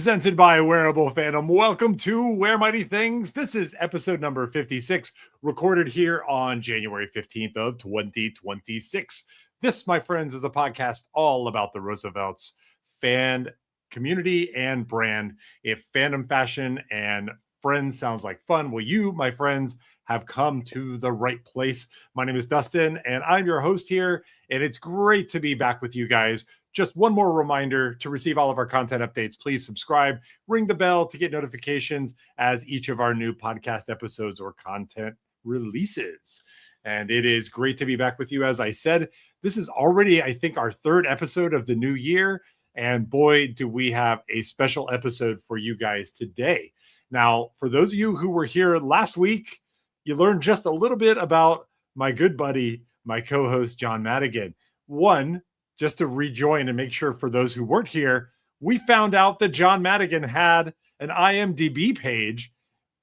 Presented by Wearable Phantom. Welcome to Wear Mighty Things. This is episode number 56, recorded here on January 15th of 2026. This, my friends, is a podcast all about the Roosevelts fan community and brand. If fandom fashion and friends sounds like fun, well, you, my friends, have come to the right place. My name is Dustin, and I'm your host here, and it's great to be back with you guys. Just one more reminder: to receive all of our content updates, please subscribe, ring the bell to get notifications as each of our new podcast episodes or content releases. And it is great to be back with you. As I said, this is already, I think, our third episode of the new year. And boy, do we have a special episode for you guys today. Now, for those of you who were here last week, you learned just a little bit about my good buddy, my co-host, John Madigan. One, just to rejoin and make sure for those who weren't here, we found out that John Madigan had an IMDb page.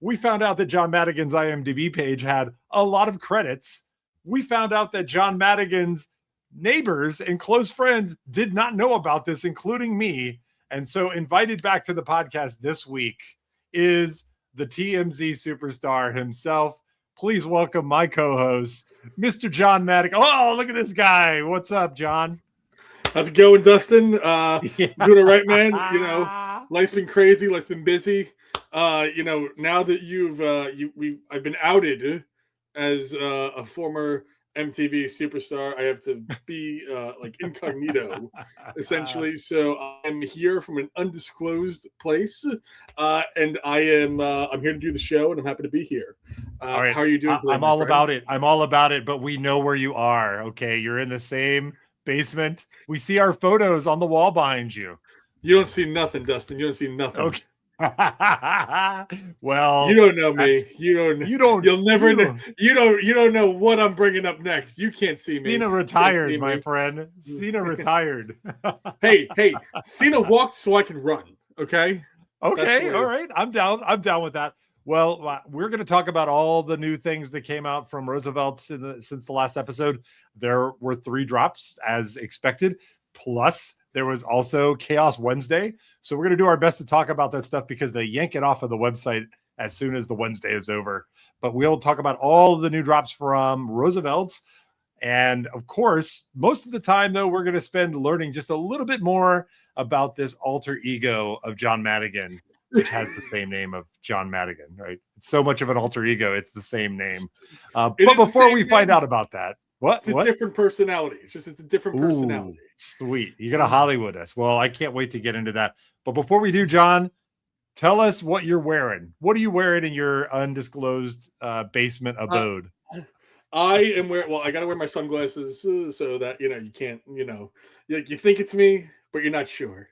We found out that John Madigan's IMDb page had a lot of credits. We found out that John Madigan's neighbors and close friends did not know about this, including me. And so invited back to the podcast this week is the TMZ superstar himself. Please welcome my co-host, Mr. John Madigan. Oh, look at this guy. What's up, John? How's it going, Dustin? Doing it right, man. You know, life's been crazy. Life's been busy. You know, now that I've been outed as a former MTV superstar, I have to be like incognito, essentially. So I'm here from an undisclosed place, and I'm here to do the show, and I'm happy to be here. All right. How are you doing today, I'm all about it. I'm all about it, but we know where you are. Okay, you're in the same basement. We see our photos on the wall behind you. You don't see nothing, Dustin. You don't see nothing. Okay. Well, you don't know me. You'll never know. You don't know what I'm bringing up next. You can't see me. Cena retired, my friend. Cena retired. Hey, Cena walked so I can run. Okay. All right. I'm down with that. Well, we're going to talk about all the new things that came out from Roosevelt since the last episode. There were 3 drops as expected. Plus, there was also Chaos Wednesday. So we're going to do our best to talk about that stuff because they yank it off of the website as soon as the Wednesday is over. But we'll talk about all the new drops from Roosevelt's. And of course, most of the time, though, we're going to spend learning just a little bit more about this alter ego of John Madigan, which has the same name of John Madigan, right? It's so much of an alter ego, it's the same name. But before we find out about that, it's a different personality. It's a different personality. Sweet. You're going to Hollywood us. Well, I can't wait to get into that. But before we do, John, tell us what you're wearing. What are you wearing in your undisclosed basement abode? I am wearing, I got to wear my sunglasses so that, you can't, you think it's me, but you're not sure.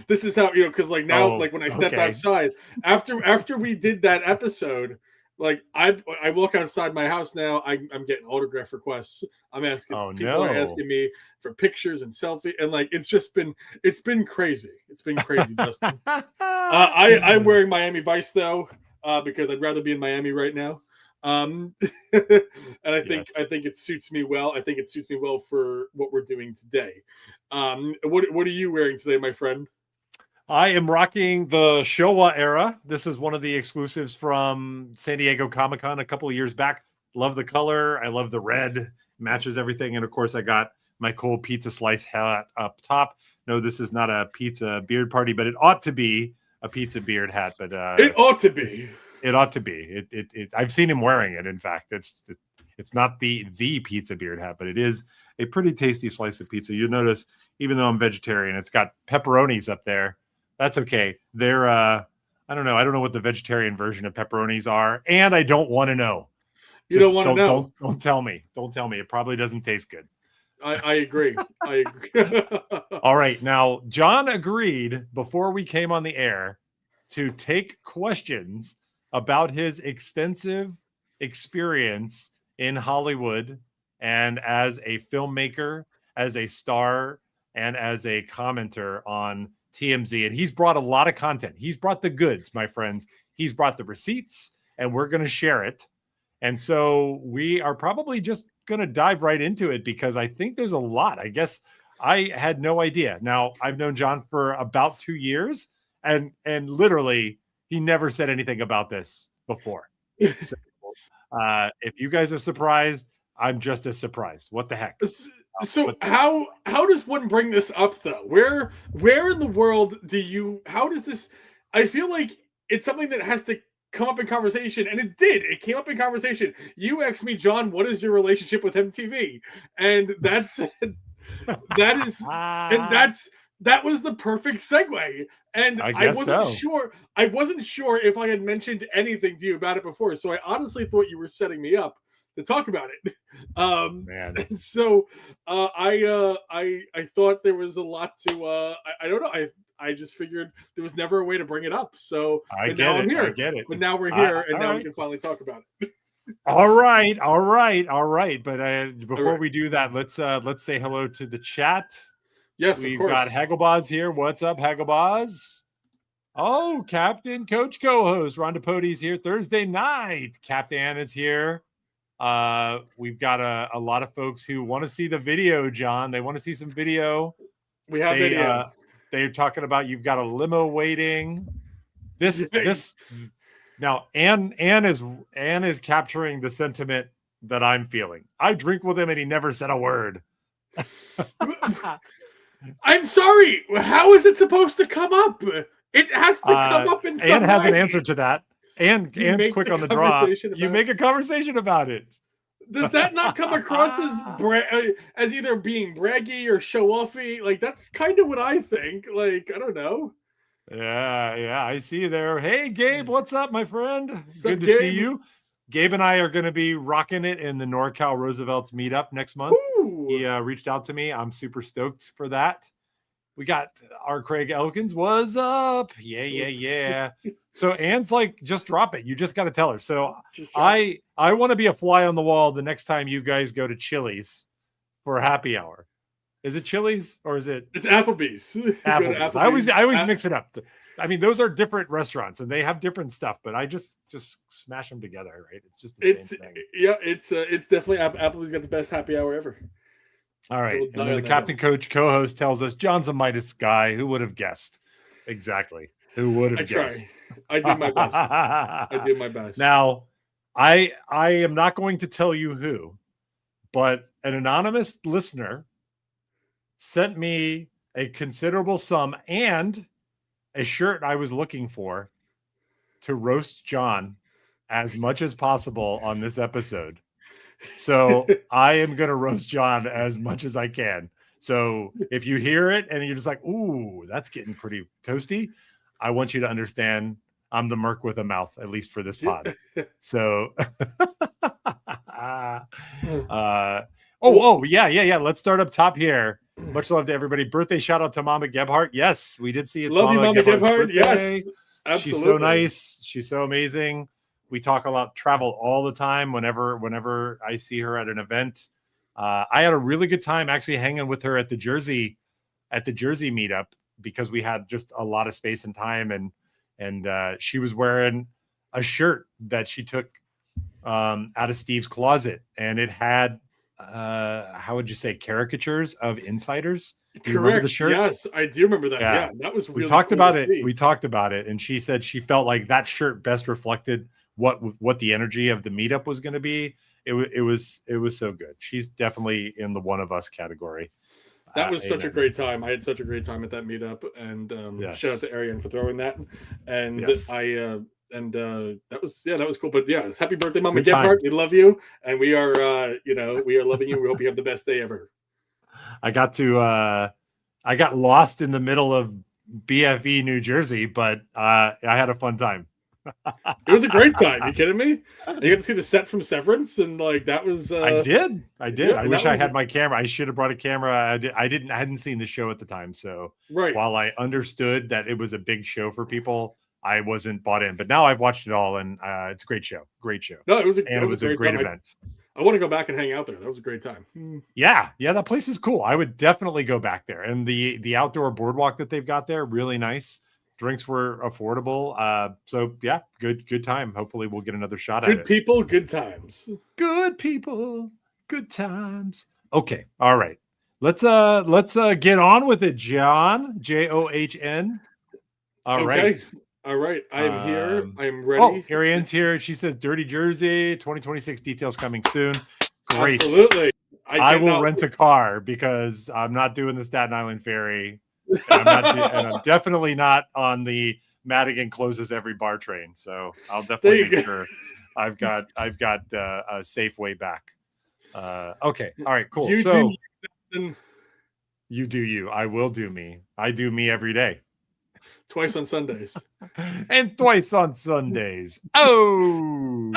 This is how, because like now, like when I step outside, after we did that episode, like I walk outside my house now, I'm getting autograph requests. I'm asking people are asking me for pictures and selfie, and like it's been crazy. It's been crazy, Justin. I'm wearing Miami Vice though, because I'd rather be in Miami right now. And I think it suits me well. I think it suits me well for what we're doing today. What are you wearing today, my friend? I am rocking the Showa era. This is one of the exclusives from San Diego Comic-Con a couple of years back. Love the color. I love the red. Matches everything. And of course, I got my cool pizza slice hat up top. No, this is not a pizza beard party, but it ought to be a pizza beard hat. But it ought to be. It ought to be. I've seen him wearing it. In fact, it's not the pizza beard hat, but it is a pretty tasty slice of pizza. You'll notice, even though I'm vegetarian, it's got pepperonis up there. That's okay. They're I don't know. I don't know what the vegetarian version of pepperonis are, and I don't want to know. Don't want to know. Don't tell me. Don't tell me. It probably doesn't taste good. I agree. I agree. All right. Now, John agreed before we came on the air to take questions about his extensive experience in Hollywood and as a filmmaker, as a star, and as a commenter on TMZ. And he's brought a lot of content. He's brought the goods, my friends. He's brought the receipts, and we're going to share it. And so we are probably just going to dive right into it because I think there's a lot. I guess I had no idea. Now, I've known John for about 2 years, and literally he never said anything about this before. So if you guys are surprised, I'm just as surprised. What the heck? So how does one bring this up though? Where in the world how does this? I feel like it's something that has to come up in conversation, and it did. It came up in conversation. You asked me, John, what is your relationship with MTV? And that was the perfect segue. And I wasn't sure if I had mentioned anything to you about it before. So I honestly thought you were setting me up to talk about it. Man. And so I thought there was a lot to I don't know. I just figured there was never a way to bring it up. So I get it. But now we're here, and now we can finally talk about it. All right. But before we do that, let's say hello to the chat. Yes, we've of course. got Hagglebaz here. What's up, Hagglebaz? Oh, Captain Coach Co-host Rhonda Pody's here. Thursday night, Captain is here. We've got a lot of folks who want to see the video, John. They want to see some video. We have video. They're talking about you've got a limo waiting. This now, Anne is capturing the sentiment that I'm feeling. I drink with him and he never said a word. I'm sorry. How is it supposed to come up? It has to come up in some way. Anne has an answer to that. Anne's quick on the draw. You make a conversation about it. Does that not come across as either being braggy or show-offy? Like, that's kind of what I think. Like, I don't know. Yeah, I see you there. Hey, Gabe, what's up, my friend? Good to see you. Gabe and I are going to be rocking it in the NorCal Roosevelt's meetup next month. Ooh. He reached out to me. I'm super stoked for that. We got our Craig Elkins. What's up? Yeah. So Anne's like, just drop it. You just got to tell her. So I want to be a fly on the wall the next time you guys go to Chili's for a happy hour. Is it Chili's or is it? It's Applebee's. Applebee's. I always mix it up. I mean, those are different restaurants and they have different stuff, but I just smash them together, right? It's just the same thing. Yeah, it's definitely Applebee's got the best happy hour ever. All right. And then the Captain Coach co-host tells us John's a Midas guy. Who would have guessed? Exactly. Who would have guessed? I do my best. Now, I am not going to tell you who, but an anonymous listener sent me a considerable sum and a shirt I was looking for to roast John as much as possible on this episode. So I am going to roast John as much as I can. So if you hear it and you're just like, ooh, that's getting pretty toasty, I want you to understand I'm the Merc with a mouth, at least for this pod. So, yeah. Let's start up top here. Much love to everybody. Birthday shout out to Mama Gebhardt. Yes, we did see it. Love you, Mama Gebhardt. Yes, absolutely. She's so nice. She's so amazing. We talk about travel all the time. Whenever I see her at an event, I had a really good time actually hanging with her at the Jersey meetup because we had just a lot of space and time, and she was wearing a shirt that she took out of Steve's closet, and it had how would you say, caricatures of insiders. Do you remember the shirt? Yes, I do remember that. Yeah, that was really we talked cool about it. We talked about it, and she said she felt like that shirt best reflected what the energy of the meetup was going to be. It was so good. She's definitely in the one of us category. That was such a great time. I had such a great time at that meetup, and shout out to Arian for throwing that. And that was cool. But yeah, happy birthday, Mama Gebhardt. We love you, and we are we are loving you. We hope you have the best day ever. I got lost in the middle of BFE, New Jersey, but I had a fun time. It was a great time. You kidding me? And you got to see the set from Severance, and like that was. I did. Yeah, I wish I had my camera. I should have brought a camera. I hadn't seen the show at the time, so while I understood that it was a big show for people, I wasn't bought in. But now I've watched it all, and it's a great show. Great show. No, it was a great event. I want to go back and hang out there. That was a great time. Yeah, that place is cool. I would definitely go back there. And the outdoor boardwalk that they've got there, really nice. Drinks were affordable. So yeah, good time. Hopefully we'll get another shot at it. Good people, good times. Good people, good times. Okay. All right. Let's get on with it, John. John. All okay. right. All right. I am here. I am ready. Oh, Ariane's here. She says Dirty Jersey 2026 details coming soon. Great. Absolutely. I will rent a car because I'm not doing the Staten Island ferry. And I'm definitely not on the Madigan closes every bar train. So I'll definitely make sure I've got a safe way back. Okay. All right, cool. So you do you. I will do me. I do me every day. Twice on Sundays. And twice on Sundays. Oh.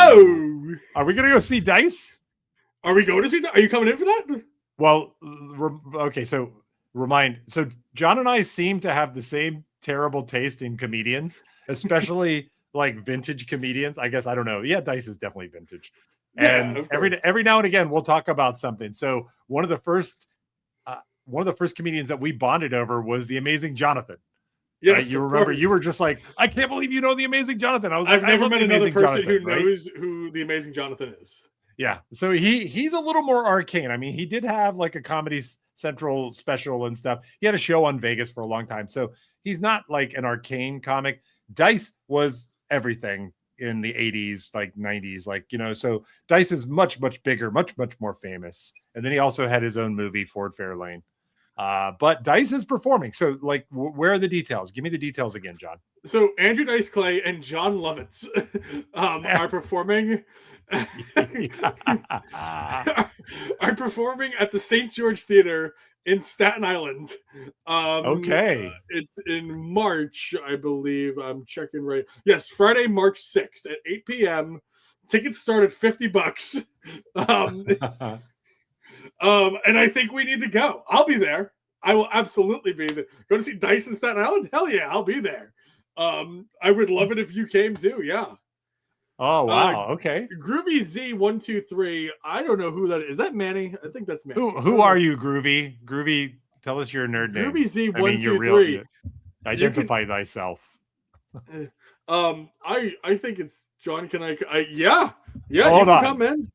Are we going to go see Dice? Are we going to see Dice? Are you coming in for that? Well, okay. So John and I seem to have the same terrible taste in comedians, especially like vintage comedians. I guess, I don't know. Yeah, Dice is definitely vintage. And every now and again, we'll talk about something. So one of the first comedians that we bonded over was the Amazing Jonathan. Yes, right? You remember you were just like, I can't believe you know the Amazing Jonathan. I've never met another person who knows who the Amazing Jonathan is. Yeah, so he's a little more arcane. I mean, he did have like a Comedy Central special and stuff. He had a show on Vegas for a long time, so he's not like an arcane comic. Dice was everything in the 80s, like 90s, like, you know, so Dice is much bigger, much more famous. And then he also had his own movie, Ford Fairlane. But Dice is performing. So, like, where are the details? Give me the details again, John. So Andrew Dice Clay and John Lovitz are performing. are performing at the St. George Theater in Staten Island. Okay. It's in March, I believe. I'm checking right. Yes, Friday, March 6th at 8 p.m. Tickets start at $50. And I think we need to go. I'll be there. I will absolutely be there. Go to see Dice in Staten Island? Hell yeah, I'll be there. I would love it if you came too. Yeah. Oh wow. Okay. Groovy Z123. I don't know who that is. Is that Manny? I think that's Manny. Who are you, Groovy? Groovy, tell us your nerd name. Groovy Z123. Identify thyself. I think it's John. Can I yeah. Hold on. Come in.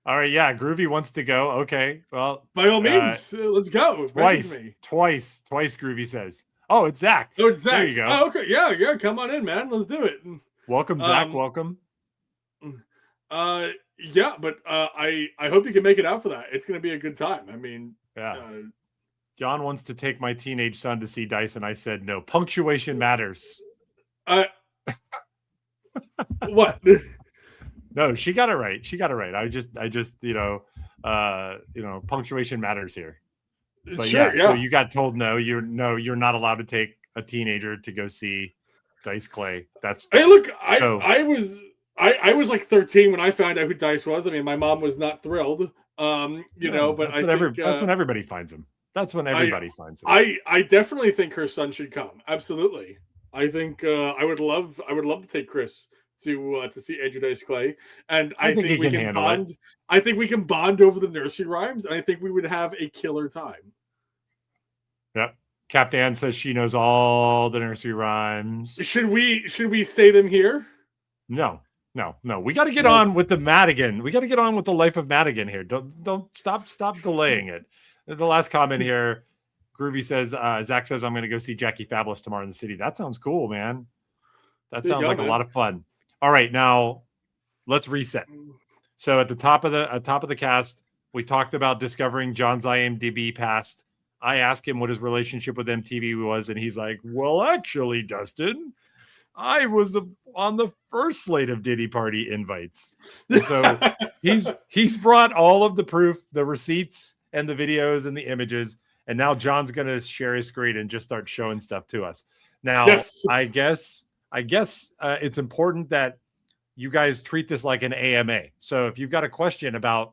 All right, yeah, Groovy wants to go. Okay, well, by all means, let's go. Twice, Groovy says. Oh, it's Zach. Oh, it's Zach. There you go. Oh, okay, yeah, come on in, man. Let's do it. Welcome, Zach. Welcome. Yeah, but I hope you can make it out for that. It's going to be a good time. I mean, yeah. John wants to take my teenage son to see Dice, and I said no. Punctuation matters. What? No, she got it right. I just, punctuation matters here. But sure, yeah. So you got told no. You're not allowed to take a teenager to go see Dice Clay. That's hey, look, I was like 13 when I found out who Dice was. I mean, my mom was not thrilled. But that's when everybody finds him. That's when everybody finds him. I definitely think her son should come. Absolutely. I think I would love to take Chris to see Andrew Dice Clay, and I think we can bond. I think we can bond over the nursery rhymes, and I think we would have a killer time. Yep. Cap Dan says she knows all the nursery rhymes. Should we say them here? No. We got to get on with the Madigan. We got to get on with the life of Madigan here. Don't stop delaying it. The last comment here, Groovy says, Zach says, I'm going to go see Jackie Fabulous tomorrow in the city. That sounds cool, man. That sounds like a lot of fun. All right, now let's reset. So at the top of the cast, we talked about discovering John's IMDb past. I asked him what his relationship with MTV was, and he's like, well, actually, Dustin, I was on the first slate of Diddy Party invites. And so he's brought all of the proof, the receipts, and the videos and the images, and now John's going to share his screen and just start showing stuff to us. Now, yes. I guess it's important that you guys treat this like an AMA. So if you've got a question about,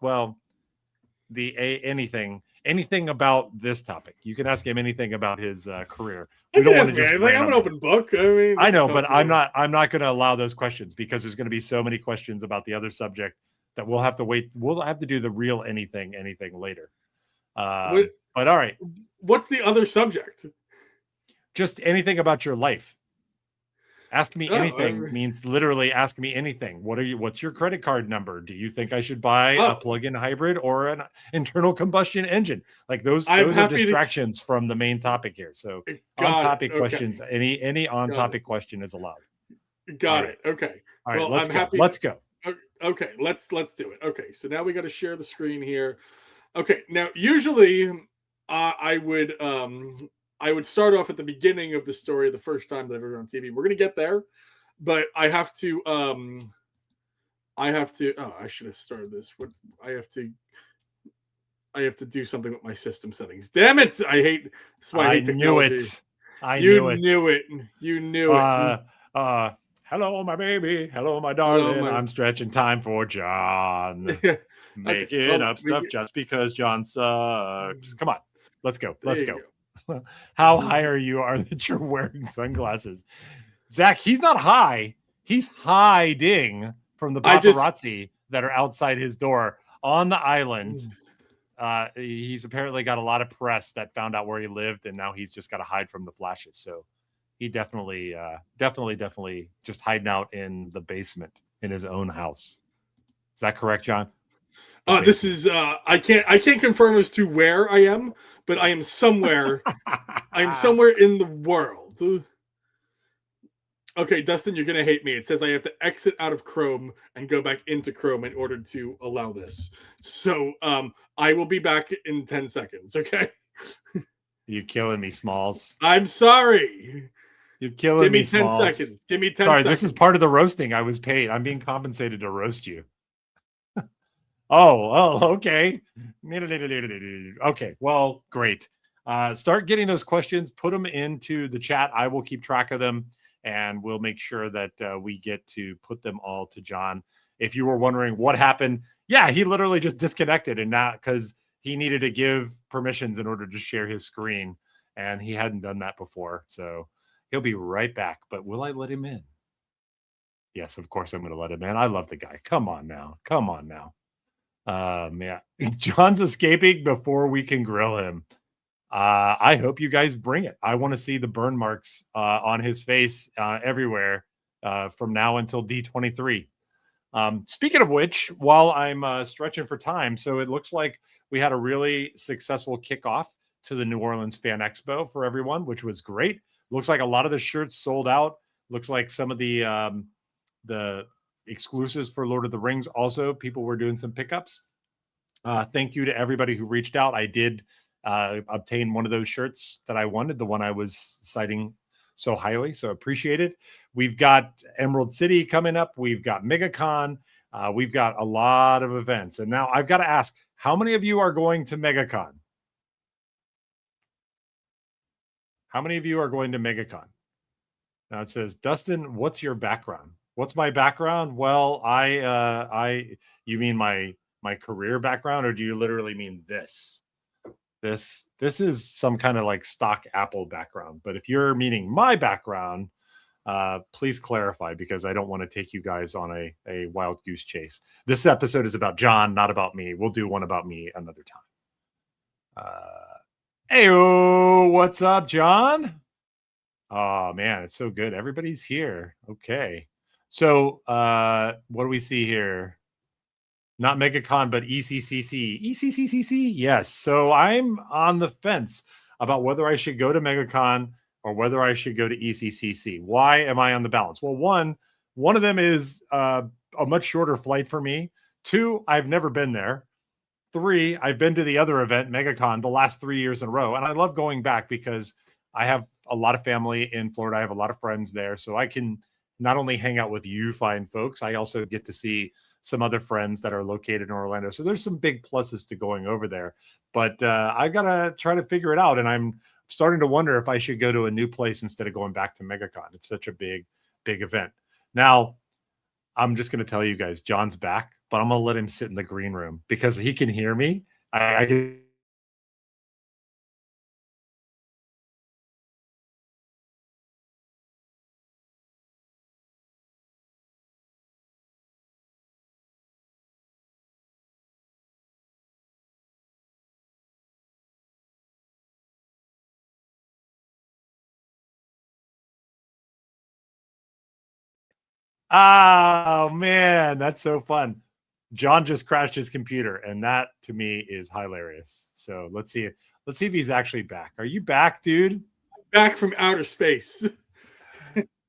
anything about this topic, you can ask him anything about his career. We don't want to just I'm an open book. I mean, I know, but I'm not going to allow those questions because there's going to be so many questions about the other subject that we'll have to wait. We'll have to do the real anything later. But all right. What's the other subject? Just anything about your life. Ask me anything means literally ask me anything. What's your credit card number? Do you think I should buy a plug-in hybrid or an internal combustion engine? Like those are distractions from the main topic here. So on-topic questions, any on-topic question is allowed. Got it. Okay. All right, let's go. Let's go. Okay, let's do it. Okay, so now we got to share the screen here. Okay, now usually I would start off at the beginning of the story the first time that I've ever on TV. We're gonna get there, but I have to oh, I should have started this. I have to do something with my system settings. Damn it! I hate technology. You knew it. Hello, my baby. Hello, my darling. I'm stretching time for John. Making up stuff just because John sucks. Come on. Let's go. Let's go. How high are you that you're wearing sunglasses? Zach, he's not high. He's hiding from the paparazzi that are outside his door on the island. He's apparently got a lot of press that found out where he lived, and now he's just got to hide from the flashes. So he definitely just hiding out in the basement in his own house. Is that correct, John? This is I can't confirm as to where I am, but I am somewhere. I am somewhere in the world. Okay, Dustin, you're gonna hate me. It says I have to exit out of Chrome and go back into Chrome in order to allow this. So I will be back in 10 seconds. Okay. You're killing me, Smalls. I'm sorry. You're killing me, Give me 10 Smalls. seconds. Give me 10 Sorry, seconds. This is part of the roasting. I was paid. I'm being compensated to roast you. Okay. Okay, well, great. Start getting those questions. Put them into the chat. I will keep track of them, and we'll make sure that we get to put them all to John. If you were wondering what happened, yeah, he literally just disconnected, and not because he needed to give permissions in order to share his screen, and he hadn't done that before. So he'll be right back. But will I let him in? Yes, of course I'm going to let him in. I love the guy. Come on now. Yeah. John's escaping before we can grill him. I hope you guys bring it. I want to see the burn marks on his face everywhere from now until D23. Speaking of which, while I'm stretching for time, so it looks like we had a really successful kickoff to the New Orleans Fan Expo for everyone, which was great. Looks like a lot of the shirts sold out. Looks like some of the exclusives for Lord of the Rings also, people were doing some pickups. Thank you to everybody who reached out. I did obtain one of those shirts that I wanted, the one I was citing so highly, so appreciate it. We've got Emerald City coming up. We've got MegaCon. We've got a lot of events. And now I've got to ask, how many of you are going to MegaCon? How many of you are going to MegaCon? Now it says, Dustin, what's your background? What's my background? Well, you mean my career background, or do you literally mean this? This is some kind of like stock Apple background. But if you're meaning my background, please clarify, because I don't want to take you guys on a wild goose chase. This episode is about John, not about me. We'll do one about me another time. Heyo, what's up, John? Oh man, it's so good. Everybody's here. Okay. So what do we see here? Not MegaCon, but ECCC. ECCCC, yes. So I'm on the fence about whether I should go to MegaCon or whether I should go to ECCC. Why am I on the balance? Well, one of them is a much shorter flight for me. 2, I've never been there. 3, I've been to the other event, MegaCon, the last 3 years in a row. And I love going back because I have a lot of family in Florida. I have a lot of friends there. So I can not only hang out with you fine folks, I also get to see some other friends that are located in Orlando. So there's some big pluses to going over there. But I got to try to figure it out. And I'm starting to wonder if I should go to a new place instead of going back to MegaCon. It's such a big event. Now, I'm just going to tell you guys, John's back, but I'm going to let him sit in the green room because he can hear me. I can Oh man, that's so fun. John just crashed his computer, and that to me is hilarious. So let's see if he's actually back. Are you back, dude? Back from outer space.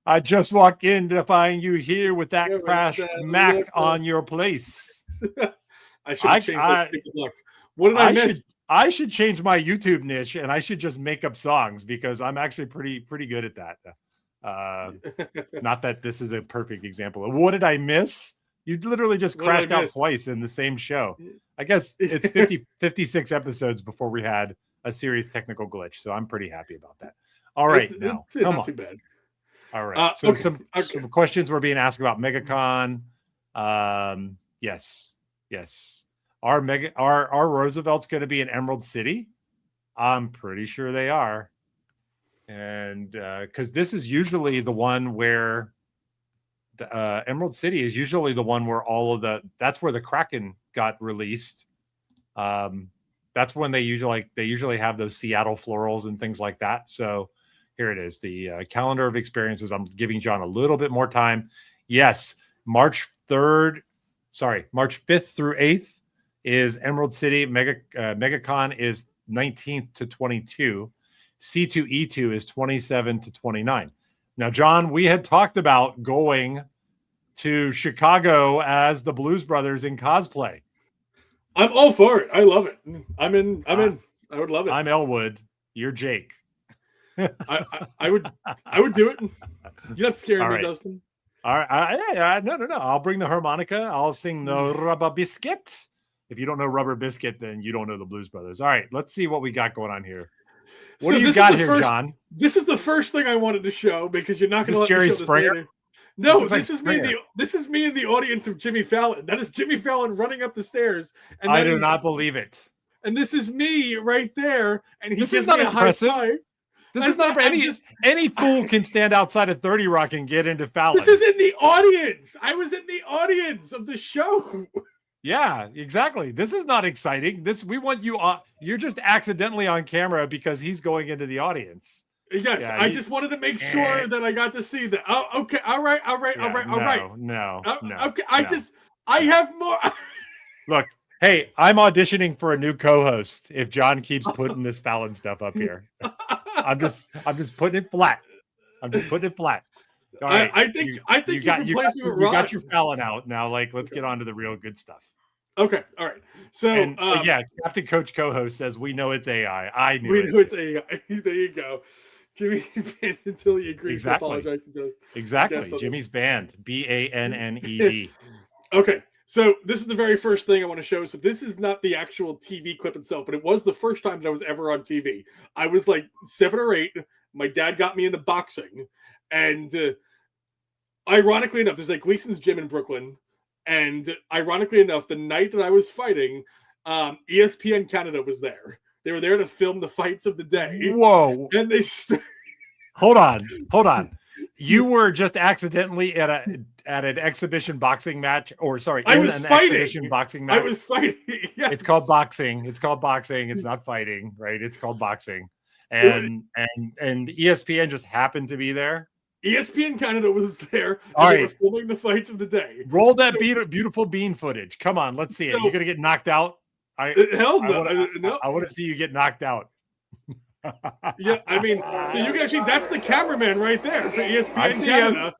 I just walked in to find you here with that crashed Mac on your place. I should have changed my luck. What did I miss? I should change my YouTube niche, and I should just make up songs because I'm actually pretty good at that. Not that this is a perfect example. What did I miss? You literally just crashed out twice in the same show. I guess it's 56 episodes before we had a serious technical glitch, so I'm pretty happy about that. All right, now come on. Too bad. All right. So some questions were being asked about MegaCon. Yes. Are Roosevelt's going to be in Emerald City? I'm pretty sure they are. And because this is usually the one where the Emerald City is usually the one where that's where the Kraken got released. That's when they usually have those Seattle florals and throings like that. So here it is, the calendar of experiences. I'm giving John a little bit more time. Yes, March 5th through 8th is Emerald City. MegaCon is 19th to 22. C2E2 is 27 to 29. Now, John, we had talked about going to Chicago as the Blues Brothers in cosplay. I'm all for it. I love it. I'm in. I would love it. I'm Elwood. You're Jake. I would do it. You're not scaring me, Dustin. All right. No. I'll bring the harmonica. I'll sing the Rubber Biscuit. If you don't know Rubber Biscuit, then you don't know the Blues Brothers. All right, let's see what we got going on here. What do you got here, John? This is the first thing I wanted to show because you're not going to let Jerry me show Springer? this later. No, this is me. This is me in the audience of Jimmy Fallon. That is Jimmy Fallon running up the stairs. And I do not believe it. And this is me right there. And he this is not impressive. This is not any fool can stand outside of 30 Rock and get into Fallon. This is in the audience. I was in the audience of the show. Yeah, exactly. This is not exciting. We want you on. You're just accidentally on camera because he's going into the audience. Yes, yeah, I just wanted to make sure that I got to see that. Oh, okay. All right. No. Okay. I have more. Look, hey, I'm auditioning for a new co-host if John keeps putting this Fallon stuff up here. I'm just putting it flat. All right. I think you got your Fallon out now. Like, let's get on to the real good stuff. Okay. All right. So Captain Coach co-host says we know it's AI. I knew we know it's AI. There you go. Jimmy banned until he agrees to apologize. Exactly. Jimmy's banned. BANNED. Okay. So this is the very first thing I want to show. So this is not the actual TV clip itself, but it was the first time that I was ever on TV. I was like 7 or 8. My dad got me into boxing. And ironically enough, there's like Gleason's gym in Brooklyn. And ironically enough, the night that I was fighting, ESPN Canada was there. They were there to film the fights of the day. Whoa. And they Hold on. You were just accidentally at an exhibition boxing match, exhibition boxing match. I was fighting. Yes. It's called boxing. It's not fighting, right? It's called boxing. And ESPN just happened to be there. ESPN Canada was there. All right. They were filming the fights of the day. Roll that beautiful bean footage. Come on, let's see it. You're gonna get knocked out. Hell no. I want to see you get knocked out. Yeah, I mean, so you can actually, that's the cameraman right there for ESPN Canada.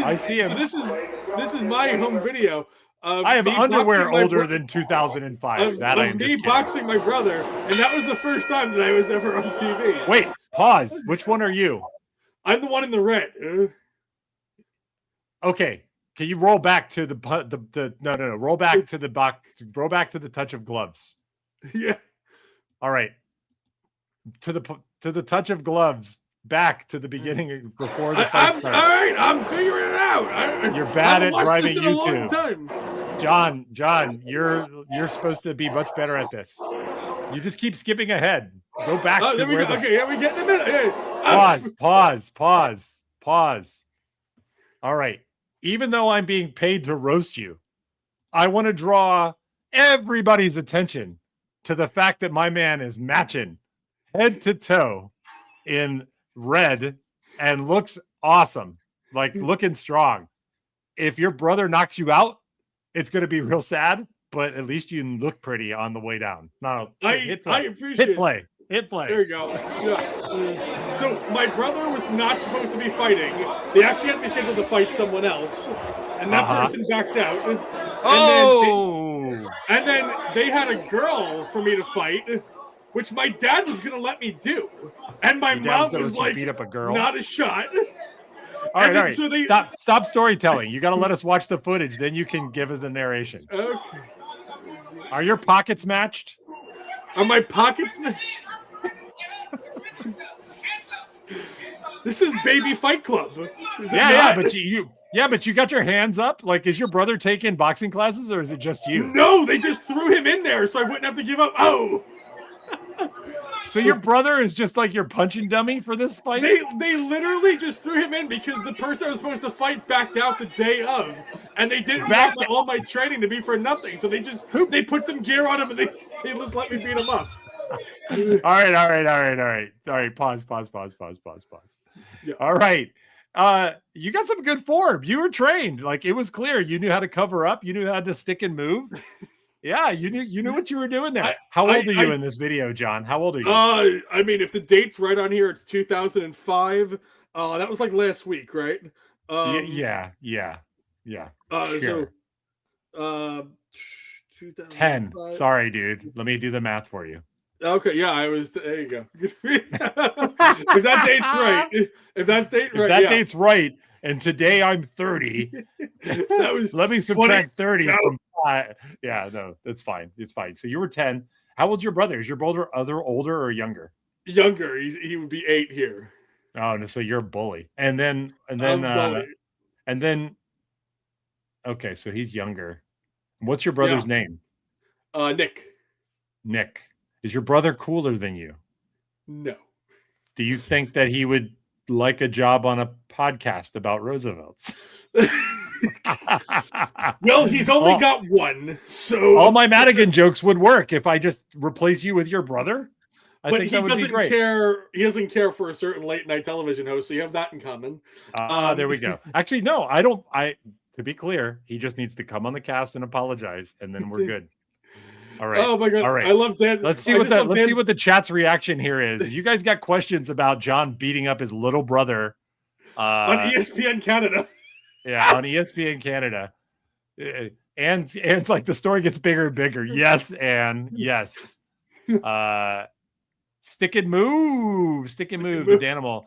I see him. So this is my home video. I have underwear older than 2005. That I am me boxing my brother, and that was the first time that I was ever on TV. Wait, pause. Which one are you? I'm the one in the red. Okay. Can you roll back to no. Roll back to the box. Roll back to the touch of gloves. Yeah. All right. To the touch of gloves. Back to the beginning before the fight starts. All right. I'm figuring it out. You're bad at driving YouTube. John, you're supposed to be much better at this. You just keep skipping ahead. Go back to where the... Okay, yeah, we get in the middle. Pause. All right. Even though I'm being paid to roast you, I want to draw everybody's attention to the fact that my man is matching head to toe in red and looks awesome, like looking strong. if your brother knocks you out, it's going to be real sad, but at least you look pretty on the way down. No, I appreciate hit play. Hit play. There you go. Yeah. So my brother was not supposed to be fighting. They actually had me scheduled to fight someone else, and that person backed out. And then they had a girl for me to fight, which my dad was going to let me do, and my mom was like, "Beat up a girl, not a shot." All right. So stop storytelling. You got to let us watch the footage, then you can give us the narration. Okay. Are your pockets matched? Are my pockets matched? This is Baby Fight Club. But you got your hands up. Like, is your brother taking boxing classes, or is it just you? No, they just threw him in there so I wouldn't have to give up. Oh. So your brother is just like your punching dummy for this fight? They literally just threw him in because the person I was supposed to fight backed out the day of, and they didn't want all my training to be for nothing. So they put some gear on him and they just let me beat him up. All right. Pause. Yeah. All right. You got some good form. You were trained. Like, it was clear. You knew how to cover up. You knew how to stick and move. Yeah, you knew what you were doing there. How old are you in this video, John? How old are you? I mean, if the date's right on here, it's 2005. That was like last week, right? Yeah. Sure. So, 10. Sorry, dude. Let me do the math for you. Okay, yeah, there you go. If that date's right, if that date's right, and today I'm 30. Let me subtract 30 from 5. Yeah, no, that's fine. It's fine. So you were 10. How old's your brother? Is your brother older or younger? Younger. He would be 8 here. Oh, no, so you're a bully. And then okay, so he's younger. What's your brother's name? Nick. Nick. Is your brother cooler than you? No. Do you think that he would like a job on a podcast about Roosevelt's? Well, he's only got one, so all my Madigan jokes would work if I just replace you with your brother. But he doesn't care. He doesn't care for a certain late night television host, so you have that in common. There we go. Actually, no, I don't. To be clear, he just needs to come on the cast and apologize, and then we're good. All right. Oh my god! All right. I love Dan. Let's see what the chat's reaction here is. If you guys got questions about John beating up his little brother on ESPN Canada. Yeah, on ESPN Canada. And it's like the story gets bigger and bigger. Yes, and yes. Stick and move. The Danimal.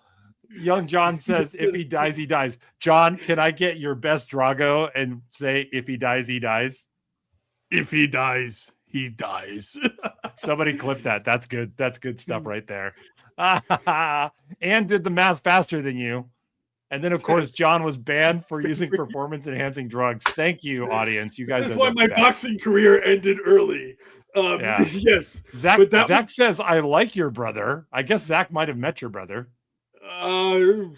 Young John says, if he dies, he dies. John, can I get your best Drago and say, if he dies, he dies? If he dies, he dies. Somebody clip that. That's good. That's good stuff right there. And did the math faster than you. And then, of course, John was banned for using performance-enhancing drugs. Thank you, audience. You guys. That's why my boxing career ended early. Yes. Zach says, I like your brother. I guess Zach might have met your brother. No,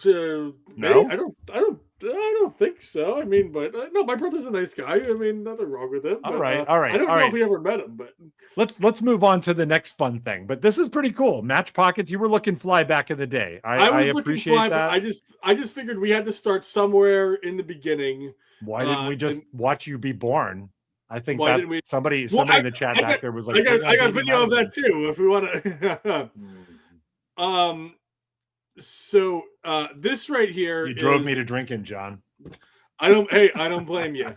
I don't think so. I mean, but no, my brother's a nice guy. I mean, nothing wrong with him. All right. I don't know if we ever met him, but let's move on to the next fun thing. But this is pretty cool. Match pockets. You were looking fly back in the day. I appreciate that. But I just figured we had to start somewhere in the beginning. Why didn't we just watch you be born? I think that somebody in the chat back there was like, I got video of that too. If we want to. So this right here, you drove me to drinking, John. I don't blame you.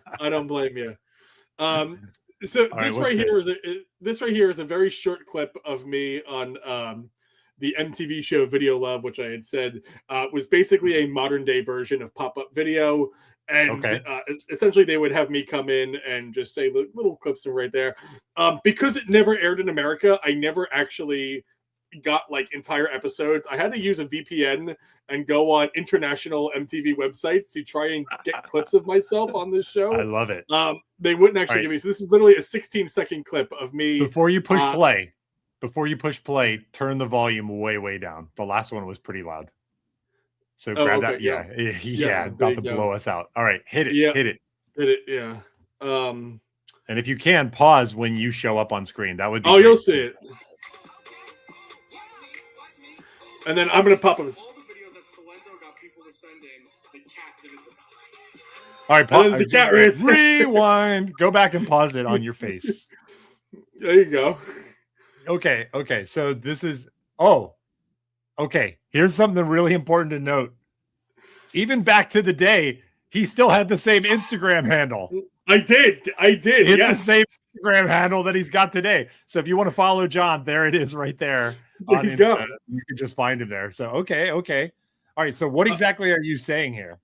So this right here is a very short clip of me on the MTV show Video Love, which I had said was basically a modern day version of pop-up video. And essentially they would have me come in and just say little clips from right there. Because it never aired in America, I never actually got like entire episodes. I had to use a VPN and go on international MTV websites to try and get clips of myself on this show. I love it. They wouldn't actually give me. So this is literally a 16-second clip of me. Before you push play, turn the volume way down. The last one was pretty loud. So grab that. Yeah, about to blow us out. All right, hit it. Yeah. Hit it. Yeah. And if you can, pause when you show up on screen. That would be great. You'll see it. And then I'm going to pop them. All right, and then there's a cat right there. Rewind. Go back and pause it on your face. There you go. Okay. So this is okay. Here's something really important to note. Even back to the day, he still had the same Instagram handle. I did. It's the same Instagram handle that he's got today. So if you want to follow John, there it is right there on Insta. Go. You can just find him there. So okay. All right. So what exactly are you saying here?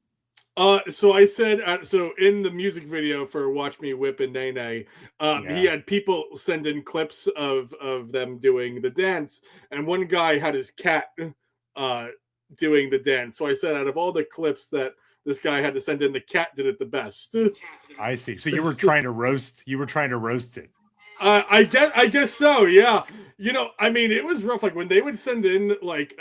So I said, so in the music video for "Watch Me Whip" and "Nay Nay," he had people send in clips of them doing the dance, and one guy had his cat doing the dance. So I said, out of all the clips that this guy had to send in, the cat did it the best. I see. So you were trying to roast. You were trying to roast it. I guess so. Yeah. I mean, it was rough. Like when they would send in like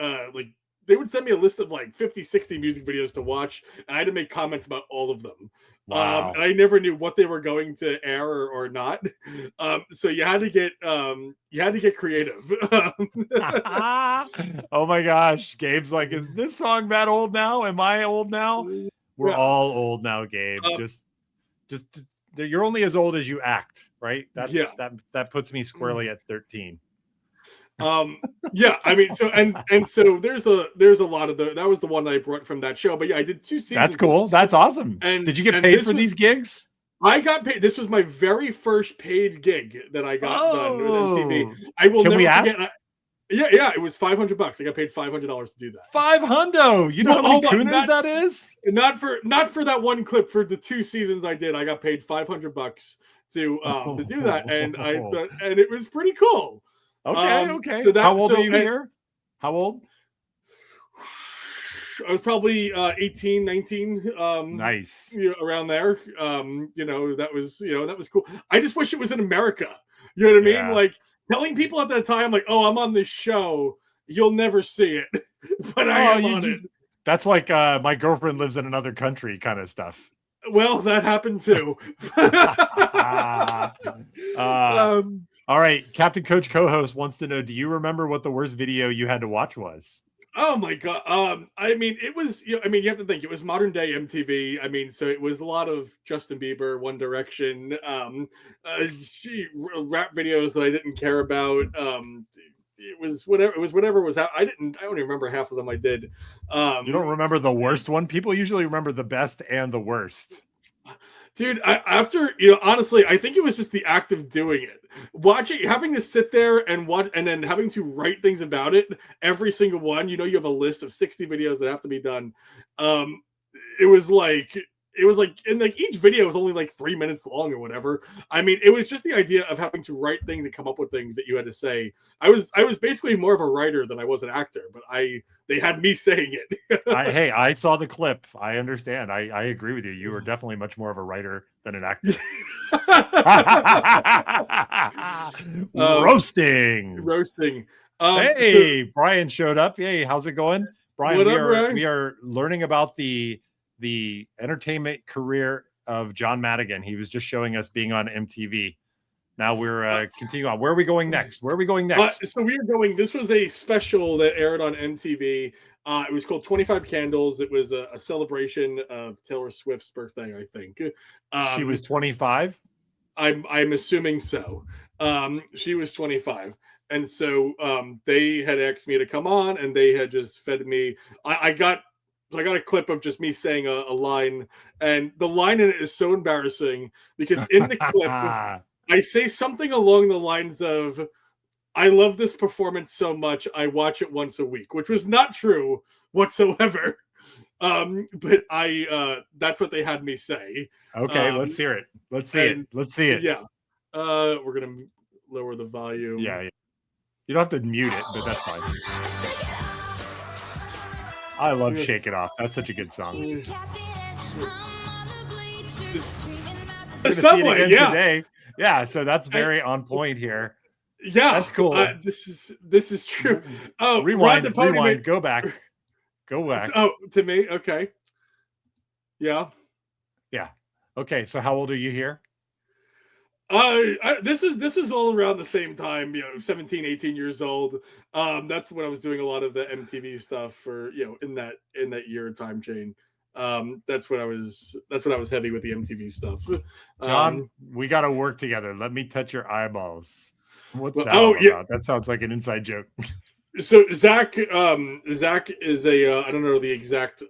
they would send me a list of like 50, 60 music videos to watch, and I had to make comments about all of them. Wow. And I never knew what they were going to air or not. So you had to get creative. Oh my gosh. Gabe's like, is this song that old now? Am I old now? We're all old now, Gabe. Just you're only as old as you act, right? That puts me squarely at 13. I mean, so there's a lot of that was the one that I brought from that show, but yeah, I did 2 seasons. That's cool. That's awesome. And did you get paid for these gigs? I got paid. This was my very first paid gig that I got done with MTV. I will never forget. Yeah, it was $500. I got paid $500 to do that. $500. You know how many kunas that is? Not for that one clip. For the 2 seasons I did, I got paid $500 to do that, and it was pretty cool. Okay. So how old are you here? How old? I was probably 18, 19. Nice. Around there. That was cool. I just wish it was in America. You know what I mean? Like telling people at that time, like, oh, I'm on this show. You'll never see it. But I am on it. That's like my girlfriend lives in another country kind of stuff. Well, that happened too. All right. Captain Coach co-host wants to know, do you remember what the worst video you had to watch was? Oh my God. I mean, it was, you have to think it was modern day MTV. I mean, so it was a lot of Justin Bieber, One Direction, rap videos that I didn't care about. It was whatever was out. I don't even remember half of them I did. You don't remember the worst one? People usually remember the best and the worst. Dude, honestly, I think it was just the act of doing it. Having to sit there and watch, and then having to write things about it, every single one. You have a list of 60 videos that have to be done. It was like, and like each video was only like 3 minutes long or whatever. I mean, it was just the idea of having to write things and come up with things that you had to say. I was basically more of a writer than I was an actor, but they had me saying it. I saw the clip. I understand. I agree with you. You were definitely much more of a writer than an actor. Roasting. Hey, Brian showed up. Hey, how's it going? Brian, we are learning about the entertainment career of John Madigan. He was just showing us being on MTV. Now we're continuing on. Where are we going next? So we are going, this was a special that aired on MTV. It was called 25 Candles. It was a celebration of Taylor Swift's birthday, I think. She was 25? I'm assuming so. She was 25. And so they had asked me to come on, and they had just fed me. I got a clip of just me saying a line, and the line in it is so embarrassing because in the clip, I say something along the lines of, I love this performance so much, I watch it once a week, which was not true whatsoever. But that's what they had me say. Okay, let's hear it. Let's see it. Yeah. We're going to lower the volume. Yeah. You don't have to mute it, but that's fine. I love Shake It Off. That's such a good song. The subway, today. Yeah, so that's very on point here. Yeah, that's cool. This is true. Oh, rewind. Go back. Oh, to me. Okay. Yeah. Okay. So how old are you here? This was all around the same time. 17, 18 years old. That's when I was doing a lot of the MTV stuff for in that year time chain. That's when I was heavy with the MTV stuff. John, we got to work together. Let me touch your eyeballs. What's that all about? Yeah. That sounds like an inside joke. So Zach is I don't know the exact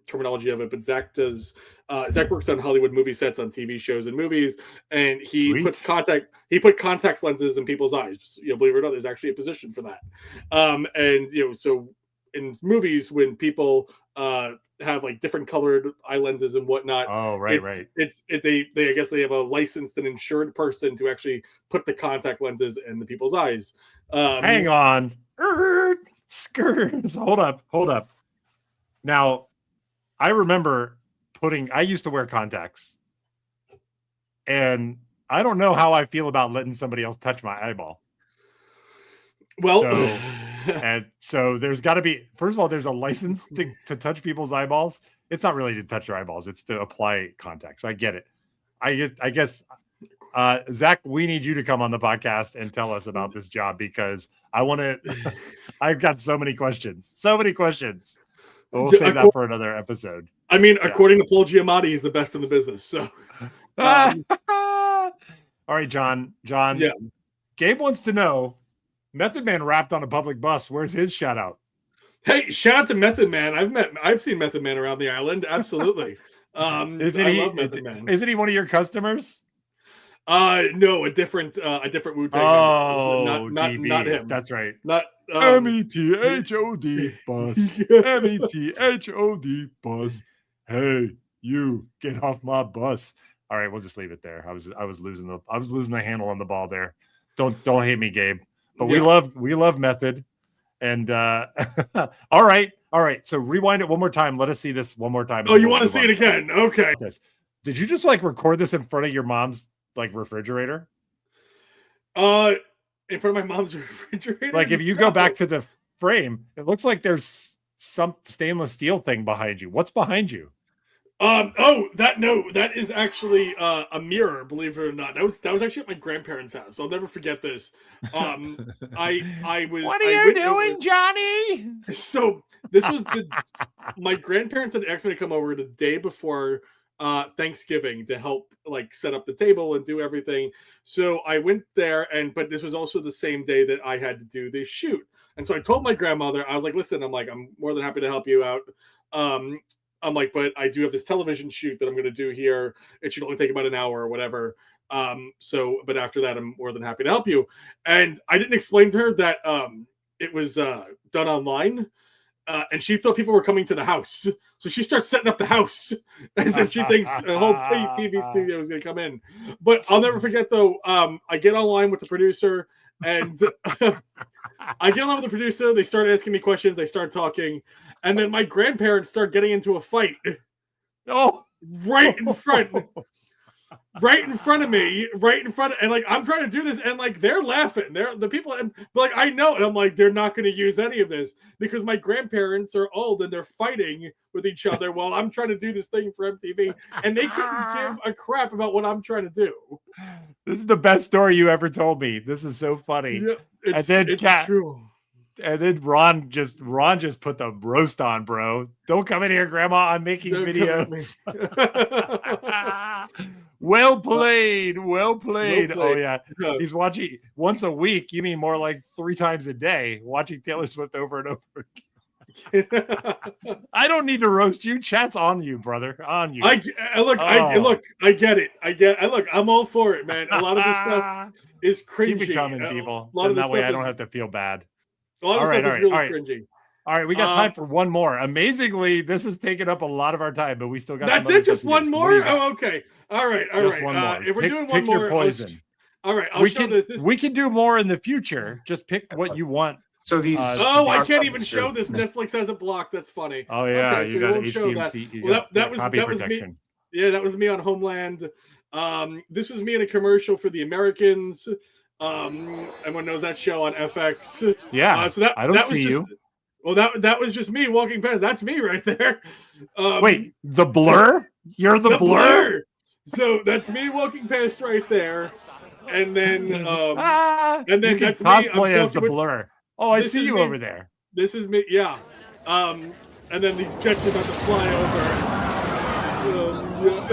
terminology of it, but Zach works on Hollywood movie sets, on TV shows and movies, and he put contact lenses in people's eyes. Believe it or not, there's actually a position for that. And so in movies, when people have like different colored eye lenses and whatnot. Oh, right. They I guess they have a licensed and insured person to actually put the contact lenses in the people's eyes. Hang on. Hold up. Now, I remember I used to wear contacts, and I don't know how I feel about letting somebody else touch my eyeball. Well, so there's got to be, first of all, there's a license to touch people's eyeballs. It's not really to touch your eyeballs. It's to apply contacts. I get it. I guess, Zach, we need you to come on the podcast and tell us about this job, because I want to, I've got so many questions. But we'll save that for another episode. I mean, according to Paul Giamatti, he's the best in the business. So, all right, John. Yeah. Gabe wants to know, Method Man rapped on a public bus. Where's his shout out? Hey, shout out to Method Man. I've seen Method Man around the island. Absolutely. Love Method Man. Isn't he one of your customers? No, a different Wu-Tang. Oh, not him. That's right. Not METHOD bus. METHOD bus. Hey, you get off my bus. All right, we'll just leave it there. I was losing the handle on the ball there. Don't hate me, Gabe. But we love Method. And all right. So rewind it one more time. Let us see this one more time. Oh, you want to see it again? Okay. Did you just like record this in front of your mom's like refrigerator? In front of my mom's refrigerator? Like if you go back to the frame, it looks like there's some stainless steel thing behind you. What's behind you? That is actually a mirror, believe it or not. That was actually at my grandparents' house. I'll never forget this. I was What are you doing, Johnny? So this was my grandparents had asked me to come over the day before Thanksgiving to help like set up the table and do everything. So I went there, but this was also the same day that I had to do this shoot. And so I told my grandmother, I was like, listen, I'm more than happy to help you out. I'm like, but I do have this television shoot that I'm going to do here. It should only take about an hour or whatever. But after that, I'm more than happy to help you. And I didn't explain to her that it was done online. And she thought people were coming to the house. So she starts setting up the house as if she thinks a whole TV studio is going to come in. But I'll never forget, though, I get online with the producer, and they started asking me questions. I started talking. And then my grandparents start getting into a fight. Oh, right in front of me, and like I'm trying to do this, and like they're laughing. They're the people, and like I know, and I'm like, they're not going to use any of this because my grandparents are old and they're fighting with each other while I'm trying to do this thing for MTV, and they couldn't give a crap about what I'm trying to do. This is the best story you ever told me. This is so funny. Yeah, it's true. And then Ron just put the roast on, bro. Don't come in here, Grandma. I'm making videos. Well played. Oh yeah. He's watching once a week. You mean more like 3 times a day, watching Taylor Swift over and over again. I don't need to roast you. Chat's on you, brother. On you. I get it. I'm all for it, man. A lot of this stuff is cringy. Keep it coming, people. And that way I don't have to feel bad. A lot of stuff is really cringy. All right, we got time for one more. Amazingly, this has taken up a lot of our time, but we still got. That's it. Just one more. Oh, okay. All right. One more. If we're doing one more, your poison. All right. I'll show this. We can do more in the future. Just pick what you want. So these. I can't even show this. Netflix has it blocked. That's funny. Oh yeah, okay, you got HDMC. Well, that was me. Yeah, that was me on Homeland. This was me in a commercial for the Americans. Everyone knows that show on FX. Yeah. So that I don't see you. Well, that was just me walking past. That's me right there. Wait, the blur? You're the blur? So that's me walking past right there, and then that's cosplay as the blur. Oh, I see you over there. This is me. Yeah. And then these jets are about to fly over.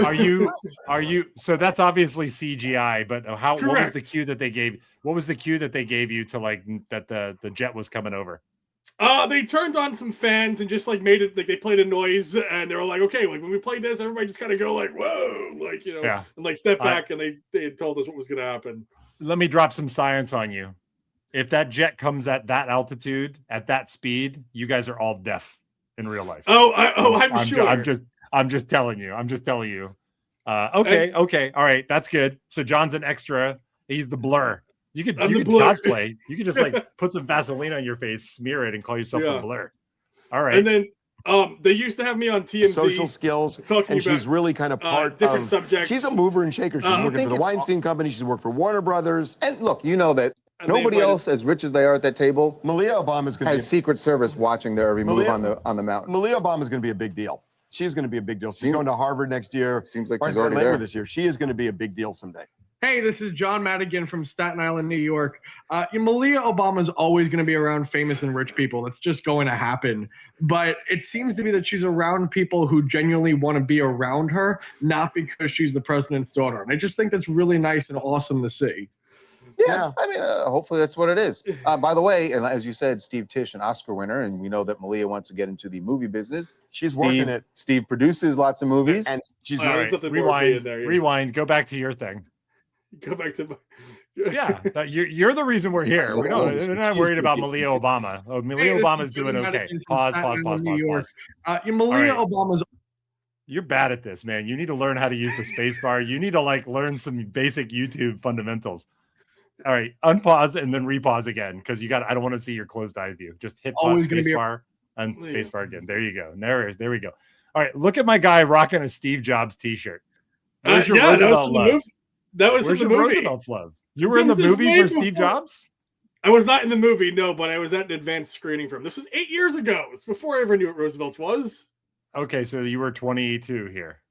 Are you? So that's obviously CGI, but what was the cue that they gave? What was the cue that they gave you to like that the jet was coming over? They turned on some fans and just like made it like they played a noise, and they were like, okay, like when we played this, everybody just kind of go like, whoa, like and like step back, and they had told us what was going to happen. Let me drop some science on you. If that jet comes at that altitude, at that speed, you guys are all deaf in real life. I'm sure. I'm just telling you. Okay. All right. That's good. So John's an extra. He's the blur. You could cosplay. You could just like put some Vaseline on your face, smear it, and call yourself the blur. All right. And then they used to have me on TMZ. Social skills, and she's really kind of part different of subjects. She's a mover and shaker. She's working for the Weinstein Company. She's worked for Warner Brothers. And look, you know that nobody else as rich as they are at that table. Malia Obama's going to has Secret Service watching their every move on the mountain. Malia Obama's going to be a big deal. She's going to be a big deal. She's going to Harvard next year. Seems like she's already there this year. She is going to be a big deal someday. Hey, this is John Madigan from Staten Island, New York. Malia Obama's always going to be around famous and rich people. That's just going to happen. But it seems to be that she's around people who genuinely want to be around her, not because she's the president's daughter. And I just think that's really nice and awesome to see. Yeah, I mean, hopefully that's what it is. By the way, and as you said, Steve Tisch, an Oscar winner, and we know that Malia wants to get into the movie business. She's working it. Steve produces lots of movies, and she's rewind. Go back to your thing. Go back to you're the reason we're here. We're not worried about Malia Obama. Malia Obama's doing okay. Pause. Malia Obama's. You're bad at this, man. You need to learn how to use the space bar. You need to like learn some basic YouTube fundamentals. All right, unpause and then repause again because I don't want to see your closed eye view. Just hit space bar and space bar again. There you go. There we go. All right, look at my guy rocking a Steve Jobs t-shirt. Where's your Roosevelt love? Where's your Roosevelt's love? You were in the movie for Steve Jobs? I was not in the movie, no, but I was at an advanced screening from. This was 8 years ago. It's before I ever knew what Roosevelt's was. Okay, so you were 22 here.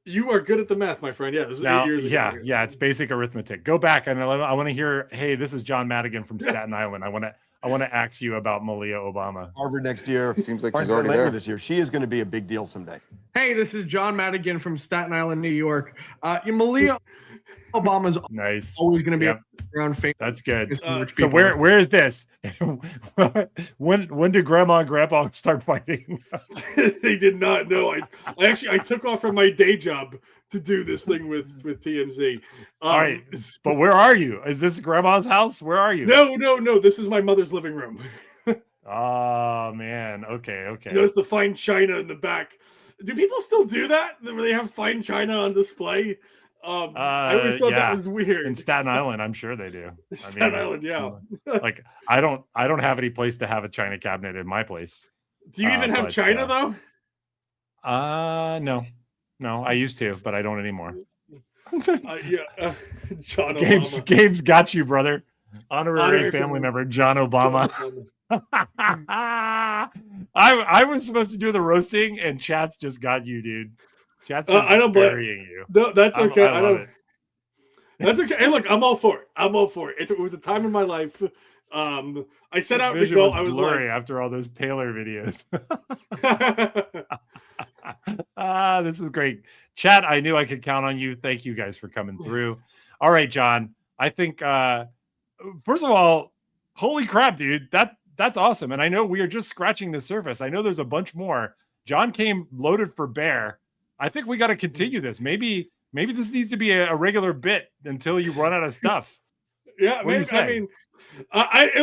You are good at the math, my friend. Yeah, this is 8 years ago. Yeah, it's basic arithmetic. Go back and I want to hear, hey, this is John Madigan from Staten Island. I want to ask you about Malia Obama. Harvard next year. Seems like she's already there this year. She is going to be a big deal someday. Hey, this is John Madigan from Staten Island, New York. Malia Obama's always going to be around famous. That's good. So where is this? when did Grandma and Grandpa start fighting? They did not know. I took off from my day job to do this thing with TMZ. All right, but where are you? Is this Grandma's house? Where are you? No. This is my mother's living room. Oh man. Okay. There's the fine china in the back. Do people still do that? Where they have fine china on display? I always thought that was weird. In Staten Island, I'm sure they do. Staten Island, yeah. Like I don't have any place to have a china cabinet in my place. Do you even have china though? No. I used to, but I don't anymore. John Games got you, brother. Honorary family member John Obama. I was supposed to do the roasting, and Chats just got you, dude. Chats just burying you. No, that's okay. I love it. That's okay. Hey, look, I'm all for it. It was a time in my life. I set out to go. I was blurry after all those Taylor videos. This is great. Chat, I knew I could count on you. Thank you guys for coming through. All right, John. I think first of all, holy crap, dude. That's awesome. And I know we are just scratching the surface. I know there's a bunch more. John came loaded for bear. I think we got to continue this. Maybe this needs to be a regular bit until you run out of stuff. Yeah, maybe. I mean,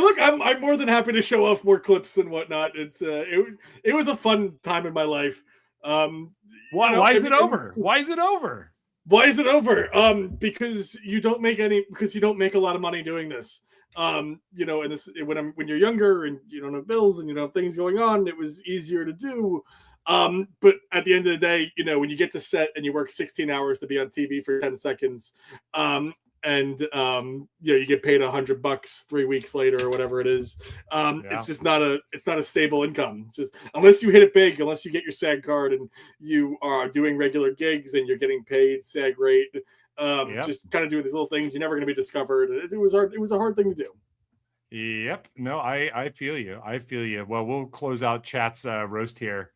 look, I'm more than happy to show off more clips and whatnot. It's it was a fun time in my life. Why is it over? Why is it over? Why is it over? Because you don't make a lot of money doing this. And this when you're younger and you don't have bills and you don't have things going on, it was easier to do. But at the end of the day, when you get to set and you work 16 hours to be on TV for 10 seconds, you get paid $100 3 weeks later or whatever it is. It's just not a stable income. It's just unless you hit it big, unless you get your SAG card and you are doing regular gigs and you're getting paid SAG rate. Just kind of doing these little things, you're never going to be discovered. It was hard. It was a hard thing to do. Yep. No, I feel you. Well, we'll close out Chat's roast here.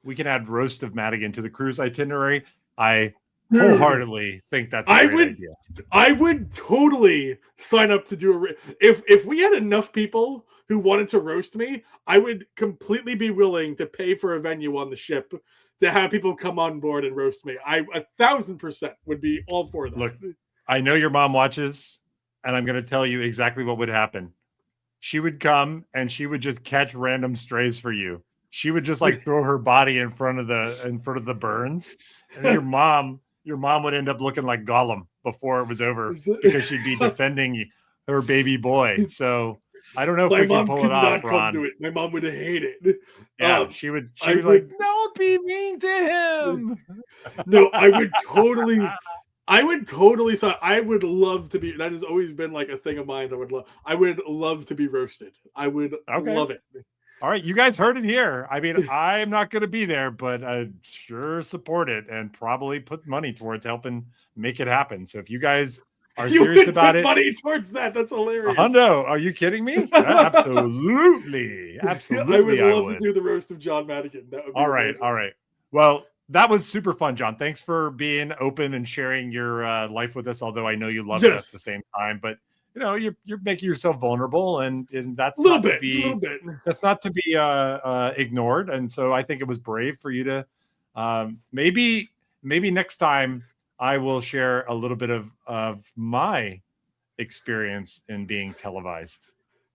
We can add roast of Madigan to the cruise itinerary. I wholeheartedly think that's a great idea. I would totally sign up to do if we had enough people who wanted to roast me, I would completely be willing to pay for a venue on the ship to have people come on board and roast me. I 1,000% would be all for that. Look, I know your mom watches, and I'm going to tell you exactly what would happen. She would come and she would just catch random strays for you. She would just like throw her body in front of the burns, and your mom would end up looking like Gollum before it was over because she'd be defending her baby boy. So I don't know if we can pull it off, Ron. Do it. My mom would hate it. Yeah, she would like, don't be mean to him. No, I would totally. I would love to be. That has always been like a thing of mine. I would love to be roasted. I would love it. All right, you guys heard it here. I mean, I'm not going to be there, but I sure support it and probably put money towards helping make it happen. So if you guys are serious about it, money towards that. That's hilarious. Hundo, are you kidding me? Absolutely. I would love to do the roast of John Madigan. That would be amazing. All right. Well, that was super fun, John. Thanks for being open and sharing your life with us. Although I know you love it at the same time, but you know you're making yourself vulnerable, and that's not to be ignored. And so I think it was brave for you to maybe next time I will share a little bit of my experience in being televised.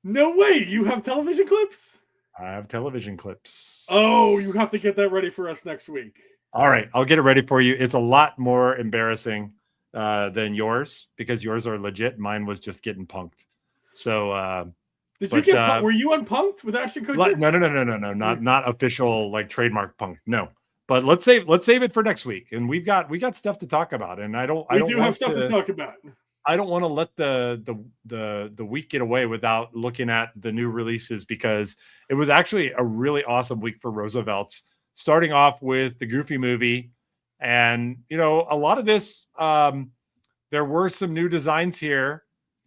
No way! You have television clips? I have television clips. Oh, you have to get that ready for us next week. All right, I'll get it ready for you. It's a lot more embarrassing than yours because yours are legit. Mine was just getting punked. So, were you on Punked with Ashton Kutcher? No, not official like trademark punked. No, but let's save it for next week. And we got stuff to talk about. And I don't have stuff to talk about. I don't want to let the week get away without looking at the new releases because it was actually a really awesome week for Roosevelt's. Starting off with the Goofy movie, and you know a lot of this. There were some new designs here.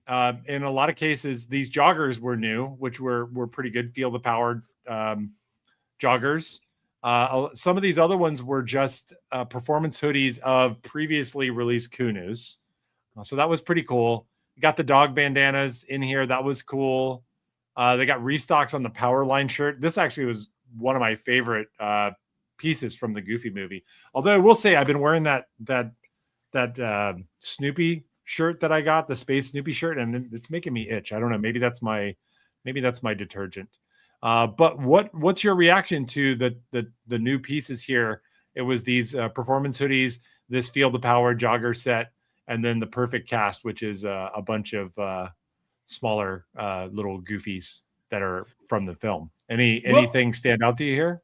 In a lot of cases, these joggers were new, which were pretty good. Feel the Power joggers. Some of these other ones were just performance hoodies of previously released Kunus. So that was pretty cool. Got the dog bandanas in here. That was cool. They got restocks on the Powerline shirt. This actually was one of my favorite pieces from the Goofy movie. Although I will say I've been wearing that Snoopy shirt that I got, the Space Snoopy shirt, and it's making me itch. I don't know. Maybe that's my detergent. But what's your reaction to the new pieces here? It was these performance hoodies, this Feel the Power jogger set, and then the Perfect Cast, which is a bunch of smaller little Goofies that are from the film. Anything stand out to you here?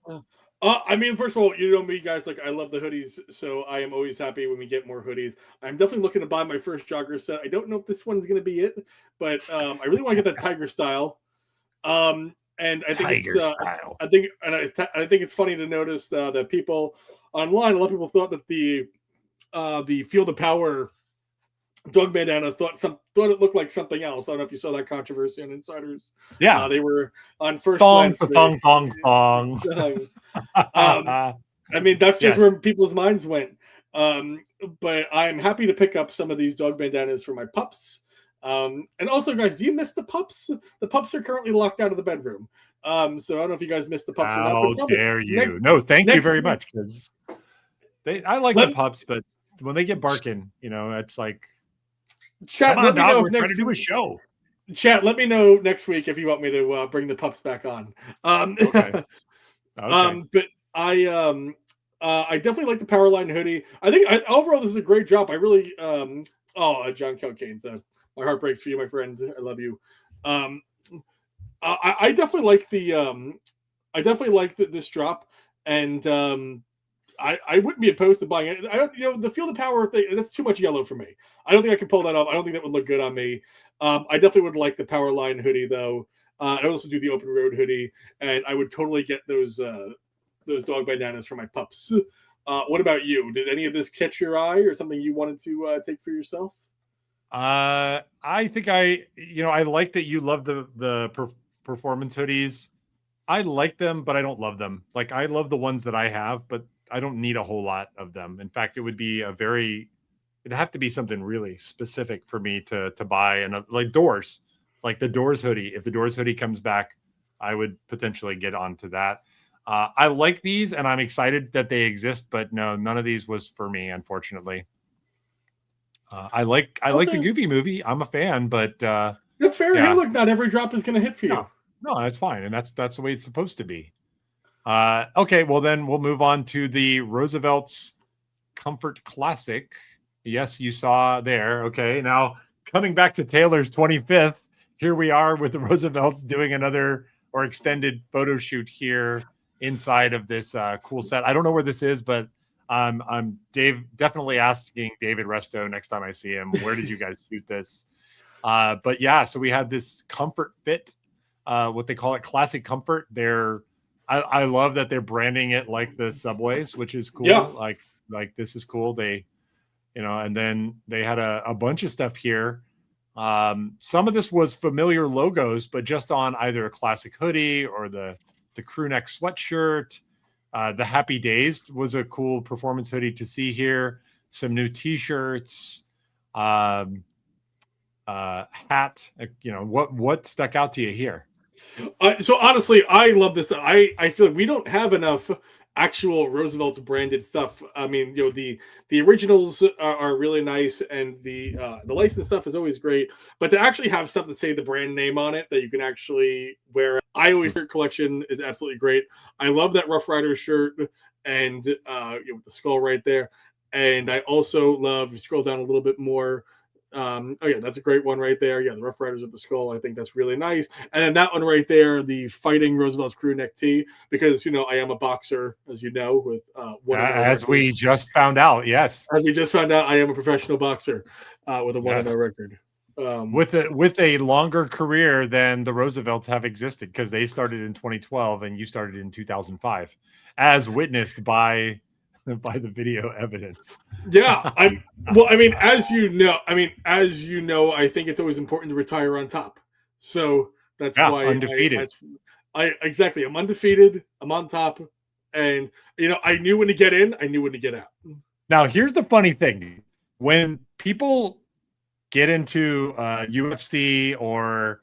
I mean, first of all, you know me, guys. Like, I love the hoodies, so I am always happy when we get more hoodies. I'm definitely looking to buy my first jogger set. I don't know if this one's going to be it, but I really want to get that tiger style. And I think I think it's funny to notice that people online, a lot of people thought that the Feel the Power dog bandana thought it looked like something else. I don't know if you saw that controversy on Insiders. Yeah, they were on first glance. Thong. I mean, that's just where people's minds went. But I'm happy to pick up some of these dog bandanas for my pups. And also, guys, do you miss the pups? The pups are currently locked out of the bedroom. So I don't know if you guys missed the pups or not. How dare you? Thank you very much. Because I like the pups, but when they get barking, you know, it's like, chat, come on, dog, we're trying to do a show. Chat, let me know next week if you want me to bring the pups back on. Okay. But I definitely like the Powerline hoodie. I think overall this is a great job. I really John Kelkane says, my heart breaks for you, my friend. I love you. I definitely like this drop, and I wouldn't be opposed to buying it. I don't, the Feel the Power thing, that's too much yellow for me. I don't think I can pull that off. I don't think that would look good on me. I definitely would like the Powerline hoodie though. I also do the Open Road hoodie, and I would totally get those dog bandanas for my pups. What about you? Did any of this catch your eye, or something you wanted to take for yourself? I think I like that you love the performance hoodies. I like them, but I don't love them. Like, I love the ones that I have, but don't need a whole lot of them. In fact, it would be it'd have to be something really specific for me to buy, and like Doors, like the Doors hoodie. If the Doors hoodie comes back, I would potentially get onto that. I like these, and I'm excited that they exist, but no, none of these was for me, unfortunately. I like the Goofy movie. I'm a fan, but that's fair. Yeah. Hey, look, not every drop is going to hit for you. No, that's fine, and that's the way it's supposed to be. Okay, well then we'll move on to the Roosevelt's Comfort Classic. Yes, you saw there. Okay, now coming back to Taylor's 25th, here we are with the Roosevelt's doing another or extended photo shoot here inside of this cool set. I don't know where this is, but I'm definitely asking David Resto next time I see him, where did you guys shoot this? But yeah, so we had this Comfort Fit, what they call it, Classic Comfort. I love that they're branding it like the Subways, which is cool. Yeah. Like this is cool. They, and then they had a bunch of stuff here. Some of this was familiar logos, but just on either a classic hoodie or the crew neck sweatshirt. The Happy Days was a cool performance hoodie to see here. Some new t-shirts, hat. What stuck out to you here? So honestly, I love this. I feel like we don't have enough actual Roosevelt branded stuff. I mean, the originals are really nice, and the licensed stuff is always great. But to actually have stuff that say the brand name on it that you can actually wear, I always shirt collection is absolutely great. I love that Rough Riders shirt and with the skull right there. And I also love, you scroll down a little bit more. That's a great one right there. Yeah, the Rough Riders with the skull. I think that's really nice. And then that one right there, the Fighting Roosevelt's crew neck tee, because I am a boxer, as you know, with as we just found out. Yes, as we just found out, I am a professional boxer with a 1-0 record. With a longer career than the Roosevelts have existed, because they started in 2012 and you started in 2005, as witnessed by the video evidence. Yeah, as you know, I think it's always important to retire on top. So that's why undefeated. Exactly. I'm undefeated. I'm on top, and I knew when to get in. I knew when to get out. Now, here's the funny thing: when people get into UFC or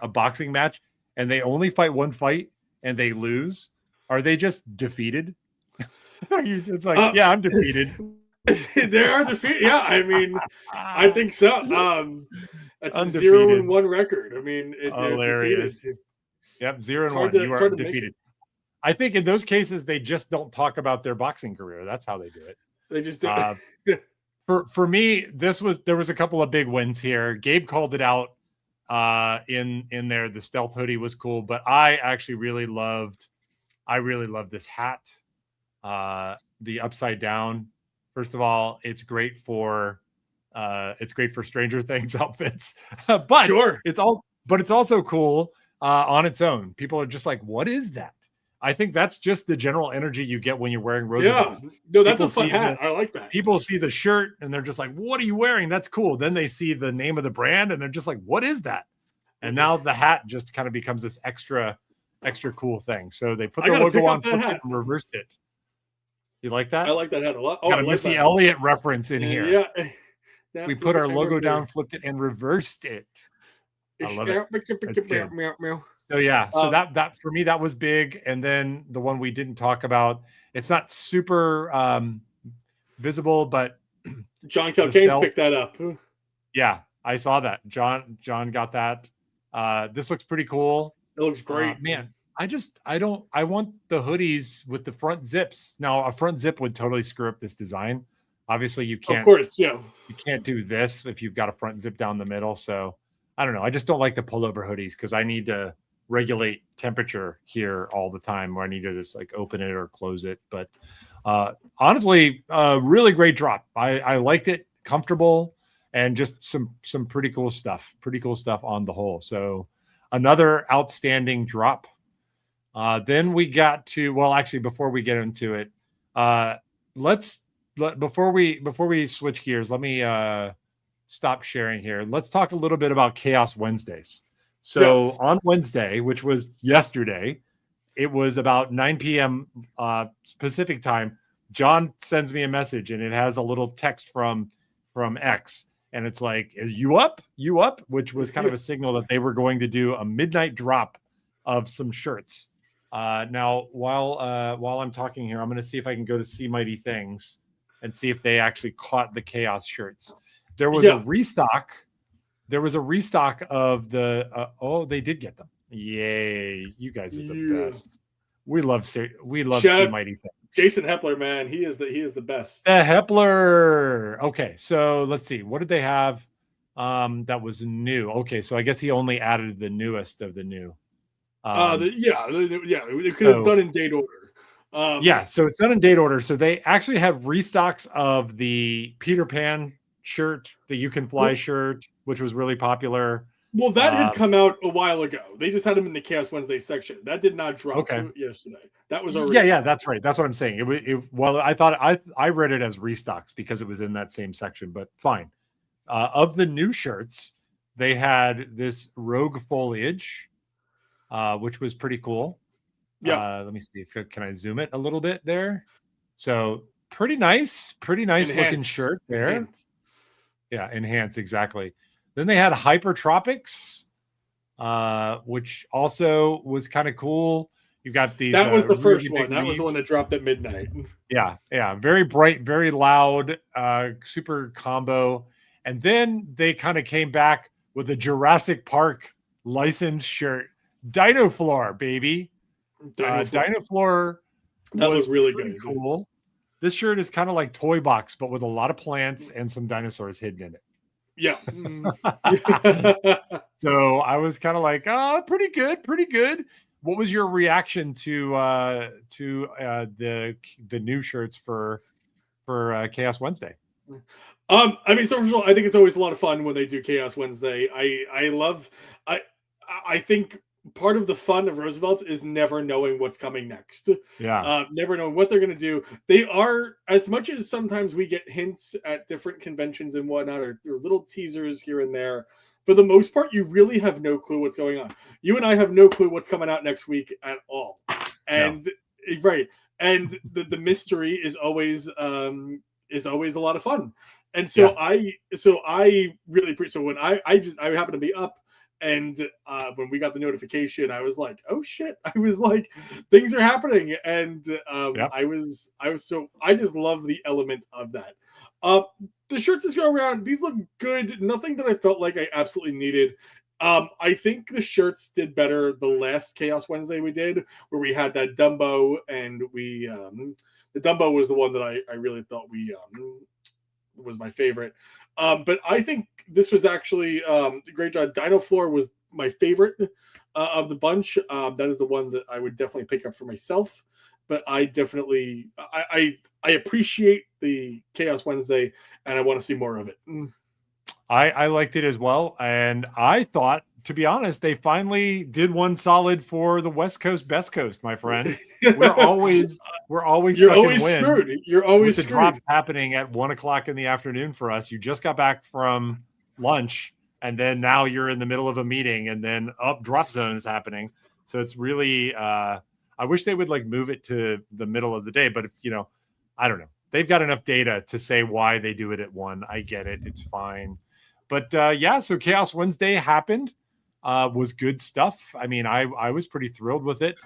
a boxing match and they only fight one fight and they lose, are they just defeated? It's like, I'm defeated. They are defeated. Yeah, I think so. That's undefeated. A 0-1 record. Hilarious. Defeated. Yep, 0-1. You are defeated. I think in those cases they just don't talk about their boxing career. That's how they do it. They just do. For me, there was a couple of big wins here. Gabe called it out in there. The stealth hoodie was cool, but I actually really loved this hat. The upside down. First of all, it's great for Stranger Things outfits, but sure, it's also cool on its own. People are just like, what is that? I think that's just the general energy you get when you're wearing Roosevelt. Yeah, no, that's a fun hat. I like that. People see the shirt and they're just like, what are you wearing? That's cool. Then they see the name of the brand and they're just like, what is that? And now the hat just kind of becomes this extra cool thing. So they put the logo on, flipped it, and reversed it. You like that? I like that hat a lot. Got a Missy Elliott reference in here. Yeah. We put our logo down, flipped it, and reversed it. I love it. So yeah, so that for me, that was big. And then the one we didn't talk about, it's not super visible, but John Calcane's picked that up. Yeah, I saw that. John got that. This looks pretty cool. It looks great. Man, I want the hoodies with the front zips. Now, a front zip would totally screw up this design. Obviously, you can't. Of course, yeah. You can't do this if you've got a front zip down the middle. So I don't know. I just don't like the pullover hoodies because I need to regulate temperature here all the time, where I need to just like open it or close it. But honestly, really great drop. I liked it, comfortable, and just some pretty cool stuff. Pretty cool stuff on the whole. So another outstanding drop. Then we got to, well, actually, before we get into it, before we switch gears, let me stop sharing here. Let's talk a little bit about Chaos Wednesdays. So on Wednesday, which was yesterday, it was about 9 p.m. Pacific time. John sends me a message, and it has a little text from X, and it's like, "You up? You up?" Which was kind of a signal that they were going to do a midnight drop of some shirts. Now, while I'm talking here, I'm going to see if I can go to See Mighty Things and see if they actually caught the Chaos shirts. There was a restock. There was a restock of the. They did get them. Yay! You guys are the best. We love See Mighty Things. Jason Hepler, man, he is the best. Hepler. Okay, so let's see. What did they have? That was new. Okay, so I guess he only added the newest of the new. Because it's done in date order. So it's done in date order. So they actually have restocks of the Peter Pan shirt, the You Can Fly shirt, which was really popular. Well, that had come out a while ago. They just had them in the Chaos Wednesday section. That did not drop yesterday. That was already. Yeah, that's right. That's what I'm saying. Well, I thought I read it as restocks because it was in that same section, but fine. Of the new shirts, they had this Rogue Foliage, which was pretty cool. Yeah. Let me see. Can I zoom it a little bit there? So pretty nice looking shirt there. Enhance. Yeah, enhance, exactly. Then they had Hypertropics, which also was kind of cool. You got these. That was the first one. That was the one that dropped at midnight. Yeah. Very bright, very loud, super combo. And then they kind of came back with a Jurassic Park licensed shirt. Dino Floor, baby. Dino Floor. That was really good. Cool. This shirt is kind of like Toy Box, but with a lot of plants and some dinosaurs hidden in it. Yeah. So I was kind of like, pretty good. What was your reaction to the new shirts for Chaos Wednesday? So first of all, I think it's always a lot of fun when they do Chaos Wednesday. I think part of the fun of Roosevelt's is never knowing what's coming next. Yeah. Never knowing what they're going to do. They are, as much as sometimes we get hints at different conventions and whatnot, or little teasers here and there, for the most part, you really have no clue what's going on. You and I have no clue what's coming out next week at all. And right. And the mystery is always a lot of fun. And so I really appreciate. So when I happened to be up, and when we got the notification, I was like, "Oh shit!" I was like, "Things are happening," and I just love the element of that. The shirts that go around, these look good. Nothing that I felt like I absolutely needed. I think the shirts did better the last Chaos Wednesday we did, where we had that Dumbo, and the Dumbo was the one that I really thought was my favorite. But I think this was actually a great job. Dino Floor was my favorite of the bunch. That is the one that I would definitely pick up for myself. But I definitely I appreciate the Chaos Wednesday, and I want to see more of it. I liked it as well, and I thought, to be honest, they finally did one solid for the West Coast, Best Coast, my friend. We're always You're always screwed. You're always with the drops happening at 1:00 in the afternoon for us. You just got back from lunch, and then now you're in the middle of a meeting, and then drop zone is happening. So it's really I wish they would move it to the middle of the day, but if I don't know. They've got enough data to say why they do it at 1. I get it. It's fine. But so Chaos Wednesday happened. Was good stuff. I mean, I was pretty thrilled with it.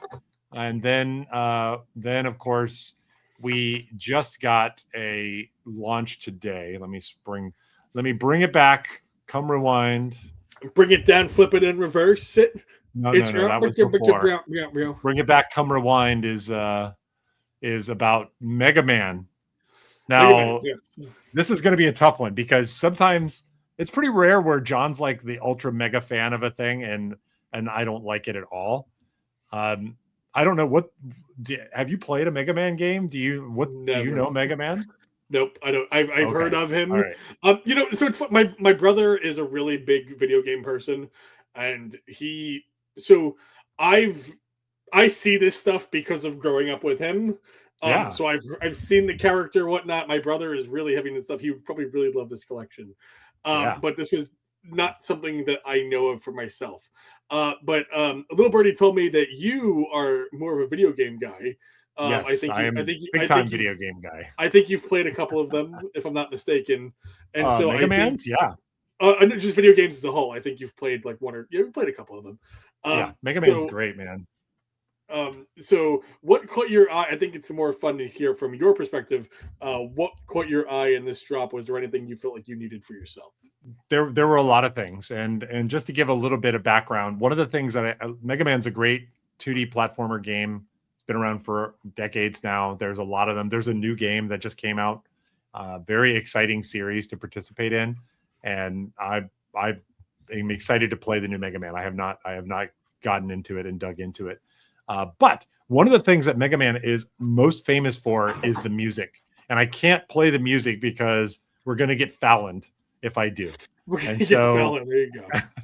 And then of course we just got a launch today. Let me bring it back. Come rewind. Bring it down, flip it in reverse. No, that was before. Bring it back. Come rewind is about Mega Man. Now, This is going to be a tough one because sometimes it's pretty rare where John's like the ultra mega fan of a thing and I don't like it at all. I don't know have you played a Mega Man game? Do you know Mega Man? Nope, I don't. I've heard of him. All right. So it's my brother is a really big video game person, and I see this stuff because of growing up with him. So I've seen the character, whatnot. My brother is really heavy into stuff. He would probably really love this collection. But this not something that I know of for myself. But a little birdie told me that you are more of a video game guy. Yes, I am big time video game guy. I think you've played a couple of them, if I'm not mistaken. And so Mega Man's, yeah. Just video games as a whole. I think you've played like you've played a couple of them. Yeah, Mega Man's great, man. So what caught your eye? I think it's more fun to hear from your perspective. What caught your eye in this drop? Was there anything you felt like you needed for yourself? There were a lot of things, and just to give a little bit of background, one of the things that Mega Man's a great 2D platformer game. It's been around for decades now. There's a lot of them. There's a new game that just came out. Very exciting series to participate in, and I am excited to play the new Mega Man. I have not gotten into it and dug into it. But one of the things that Mega Man is most famous for is the music. And I can't play the music because we're going to get Falloned if I do. And so, there you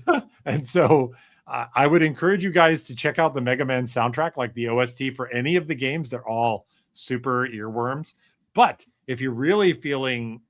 go. And so I would encourage you guys to check out the Mega Man soundtrack, like the OST for any of the games. They're all super earworms. But if you're really feeling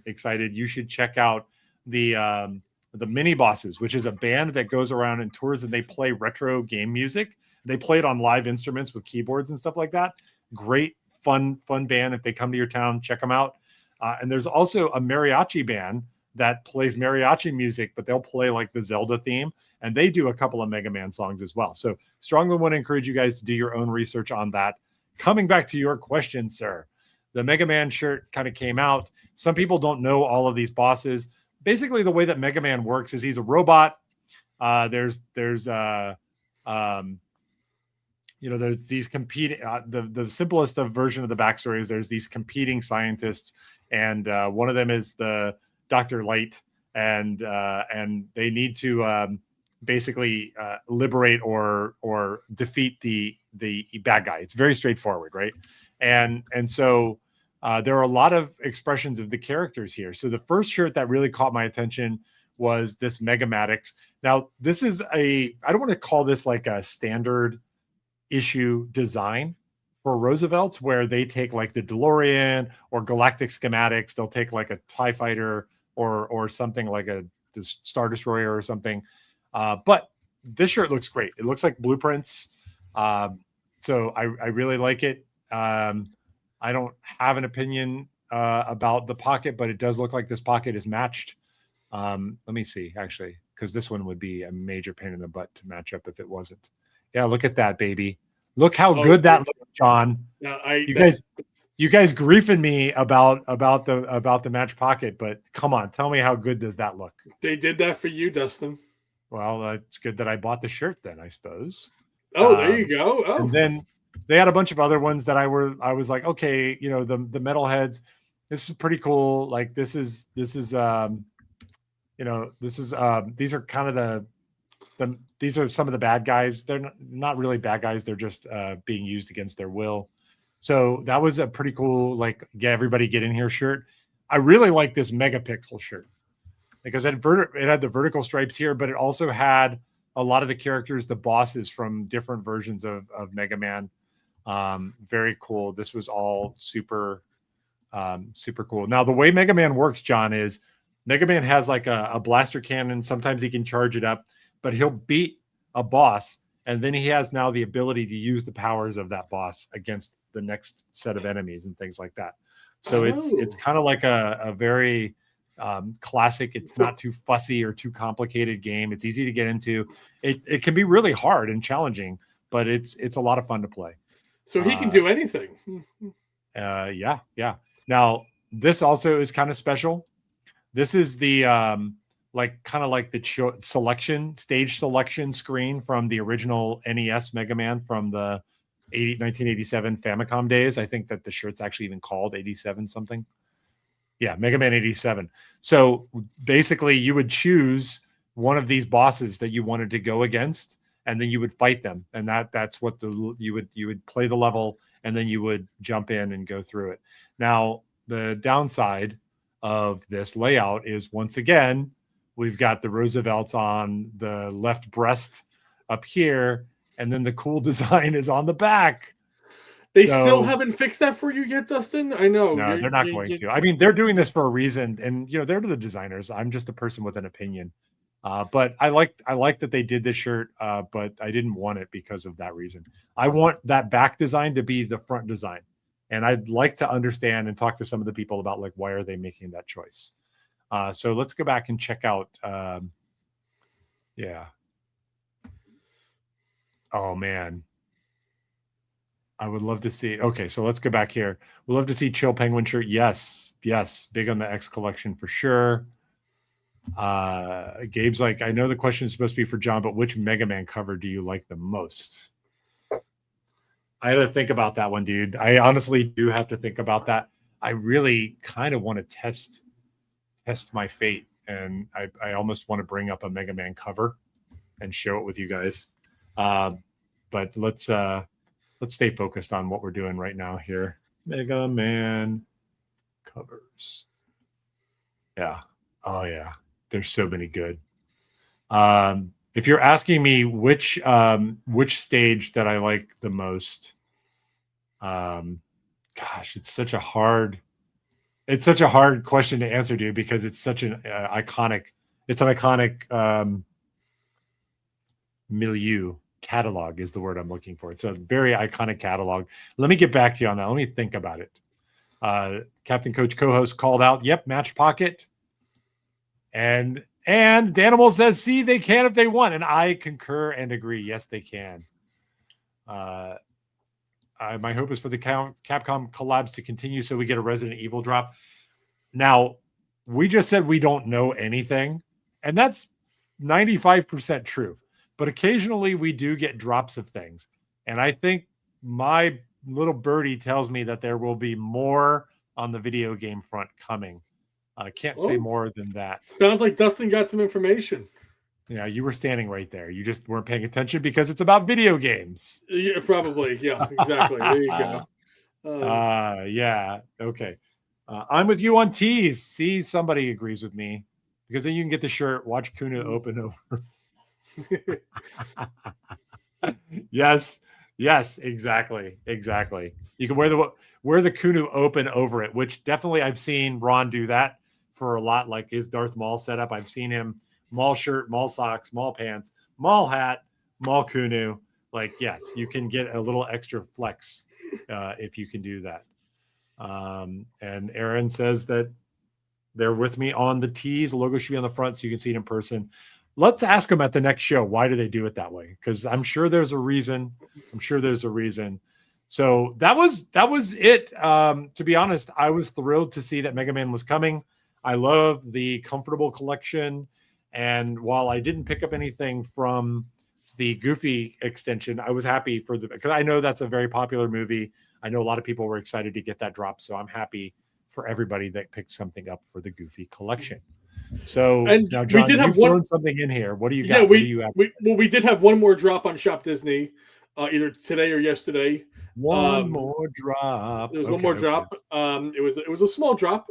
excited, you should check out the Mini Bosses, which is a band that goes around and tours, and they play retro game music. They play it on live instruments with keyboards and stuff like that. Great, fun band. If they come to your town, check them out. And there's also a mariachi band that plays mariachi music, but they'll play like the Zelda theme. And they do a couple of Mega Man songs as well. So strongly want to encourage you guys to do your own research on that. Coming back to your question, sir, the Mega Man shirt kind of came out. Some people don't know all of these bosses. Basically, the way that Mega Man works is he's a robot. There's these competing, the simplest of version of the backstory is there's these competing scientists, and one of them is the Dr. Light, and they need to basically liberate or defeat the bad guy. It's very straightforward, right? And so there are a lot of expressions of the characters here. So the first shirt that really caught my attention was this Megamatics. Now, this is I don't want to call this like a standard issue design for Roosevelt's, where they take like the DeLorean or galactic schematics. They'll take like a TIE fighter or something like a Star Destroyer or something. But this shirt looks great. It looks like blueprints. So I really like it. I don't have an opinion about the pocket, but it does look like this pocket is matched. Let me see, actually, because this one would be a major pain in the butt to match up if it wasn't. Yeah, look at that, baby. Look how good that looks, John. You guys griefing me about the match pocket, but come on, tell me how good does that look? They did that for you, Dustin. Well, it's good that I bought the shirt then, I suppose. Oh, there you go. Oh, and then they had a bunch of other ones that I was like, okay, you know, the metalheads. This is pretty cool. Like this is these are kind of these are some of the bad guys. They're not really bad guys. They're just being used against their will. So that was a pretty cool, like, everybody get in here shirt. I really like this megapixel shirt because it had the vertical stripes here, but it also had a lot of the characters, the bosses from different versions of Mega Man. Very cool. This was all super cool. Now, the way Mega Man works, John, is Mega Man has like a blaster cannon. Sometimes he can charge it up, but he'll beat a boss, and then he has now the ability to use the powers of that boss against the next set of enemies and things like that. So it's kind of like a very classic. It's not too fussy or too complicated game. It's easy to get into. It can be really hard and challenging, but it's a lot of fun to play. So he can do anything. Yeah. Now, this also is kind of special. This is the stage selection screen from the original NES Mega Man from the 1987 Famicom days. I think that the shirt's actually even called 87 something. Yeah, Mega Man 87. So basically, you would choose one of these bosses that you wanted to go against, and then you would fight them, and that's what you would play the level, and then you would jump in and go through it. Now, the downside of this layout is, once again, we've got the Roosevelt's on the left breast up here, and then the cool design is on the back. They still haven't fixed that for you yet, Dustin? I know. No, they're not going to. I mean, they're doing this for a reason, and they're the designers. I'm just a person with an opinion. But I like that they did this shirt, but I didn't want it because of that reason. I want that back design to be the front design. And I'd like to understand and talk to some of the people about like, why are they making that choice? So let's go back and check out. Yeah. Oh man. I would love to see. Okay, so let's go back here. We'd love to see Chill Penguin shirt. Yes. Big on the X collection for sure. Gabe's like, I know the question is supposed to be for John, but which Mega Man cover do you like the most? I had to think about that one, dude. I honestly do have to think about that. I really kind of want to test my fate, and I almost want to bring up a Mega Man cover and show it with you guys. But let's stay focused on what we're doing right now here. Mega Man covers. Yeah. Oh yeah. There's so many good. If you're asking me which stage that I like the most, gosh, it's such a hard question to answer, dude, because it's such an iconic milieu. Catalog is the word I'm looking for. It's a very iconic catalog. Let me get back to you on that. Let me think about it. Captain Coach co-host called out, yep, Match Pocket. And Danimal says, see, they can if they want. And I concur and agree. Yes, they can. My hope is for the Capcom collabs to continue so we get a Resident Evil drop. Now, we just said we don't know anything, and that's 95% true. But occasionally we do get drops of things. And I think my little birdie tells me that there will be more on the video game front coming. I can't say more than that. Sounds like Dustin got some information. Yeah, you were standing right there. You just weren't paying attention because it's about video games. Yeah, probably. Yeah, exactly. There you go. Yeah. Okay. I'm with you on teas. See, somebody agrees with me because then you can get the shirt. Watch Kuna open over. Yes, exactly. You can wear the Kunu open over it, which definitely I've seen Ron do that for a lot, like his Darth Maul setup. I've seen him Maul shirt, Maul socks, Maul pants, Maul hat, Maul Kunu. Like, yes, you can get a little extra flex if you can do that. And Aaron says that they're with me on the tees. The logo should be on the front so you can see it in person. Let's ask them at the next show, why do they do it that way? Because I'm sure there's a reason. So that was it. To be honest, I was thrilled to see that Mega Man was coming. I love the Comfortable collection. And while I didn't pick up anything from the Goofy extension, I was happy because I know that's a very popular movie. I know a lot of people were excited to get that drop. So I'm happy for everybody that picked something up for the Goofy collection. So now, John, you've thrown something in here. What do you got? We did have one more drop on Shop Disney, either today or yesterday. One more drop. There was one more drop. It was a small drop,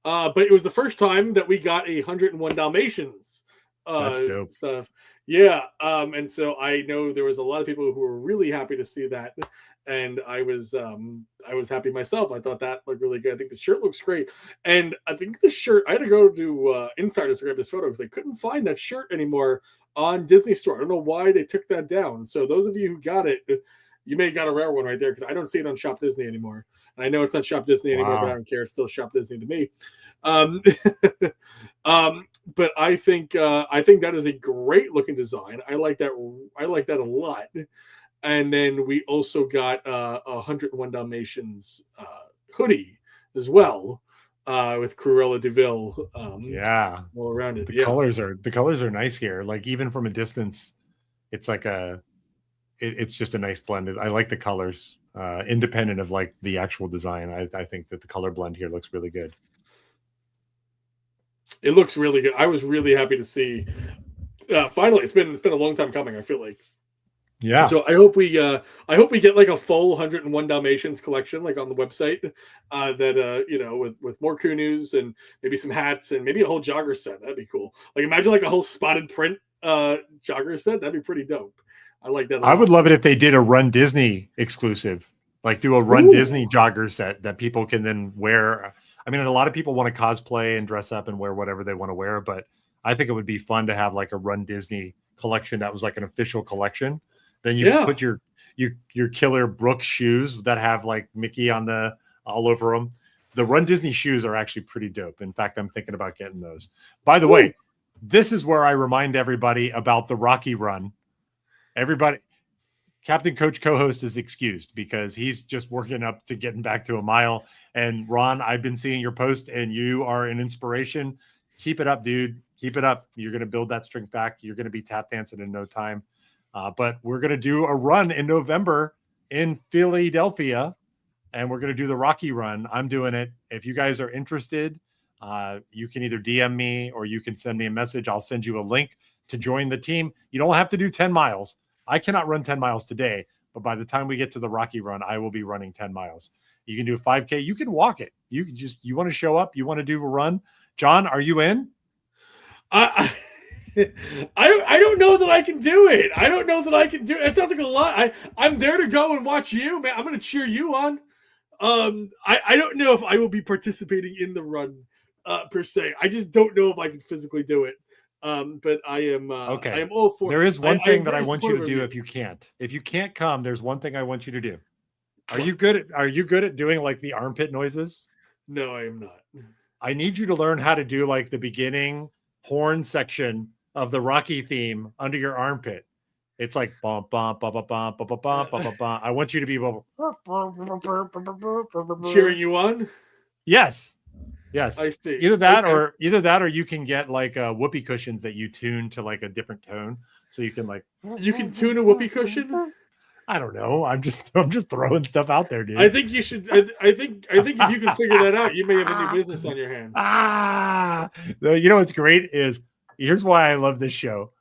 but it was the first time that we got 101 Dalmatians. That's dope stuff. Yeah, and so I know there was a lot of people who were really happy to see that, and I was happy myself. I thought that looked really good. I think the shirt looks great, and I think the shirt. I had to go to Insiders to grab this photo because I couldn't find that shirt anymore on Disney Store. I don't know why they took that down. So those of you who got it, you may have got a rare one right there because I don't see it on Shop Disney anymore. And I know it's not Shop Disney anymore, but I don't care. It's still Shop Disney to me. But I think that is a great looking design. I like that a lot. And then we also got 101 Dalmatians hoodie as well with Cruella DeVille. All around it. The colors are nice here. Like even from a distance, it's like it's just a nice blend. I like the colors, independent of like the actual design. I think that the color blend here looks really good. It looks really good. I was really happy to see. Finally, it's been a long time coming. I feel like. Yeah. So I hope we get like a full 101 Dalmatians collection, like on the website, that with more Kunus and maybe some hats and maybe a whole jogger set. That'd be cool. Like imagine like a whole spotted print jogger set. That'd be pretty dope. I like that. I would love it if they did a Run Disney exclusive, like do a Run Disney jogger set that people can then wear. I mean, a lot of people want to cosplay and dress up and wear whatever they want to wear, but I think it would be fun to have like a Run Disney collection that was like an official collection. Then you could put your killer Brooks shoes that have like Mickey on the all over them. The Run Disney shoes are actually pretty dope. In fact, I'm thinking about getting those. By the way, this is where I remind everybody about the Rocky Run. Everybody, Captain Coach co-host is excused because he's just working up to getting back to a mile. And Ron, I've been seeing your post and you are an inspiration. Keep it up, dude. Keep it up. You're going to build that strength back. You're going to be tap dancing in no time. But we're going to do a run in November in Philadelphia, and we're going to do the Rocky Run. I'm doing it. If you guys are interested, you can either DM me or you can send me a message. I'll send you a link to join the team. You don't have to do 10 miles. I cannot run 10 miles today, but by the time we get to the Rocky Run, I will be running 10 miles. You can do a 5K. You can walk it. You want to show up. You want to do a run. John, are you in? I don't know that I can do it. I don't know that I can do it. It sounds like a lot. I'm there to go and watch you, man. I'm going to cheer you on. I don't know if I will be participating in the run per se. I just don't know if I can physically do it. But I am okay. I am all for. There is one thing that I want you to do if you can't. If you can't come, there's one thing I want you to do. Are you good at doing like the armpit noises? No, I am not. I need you to learn how to do like the beginning horn section of the Rocky theme under your armpit. It's like bum bum bum bum bum bum bum bum bum. I want you to be cheering you on. Yes. I see. Either that or you can get like whoopee cushions that you tune to like a different tone, so you can like you can tune a whoopee cushion. I don't know. I'm just throwing stuff out there, dude. I think you should. I think if you can figure that out, you may have a new business on your hands. You know what's great is here's why I love this show.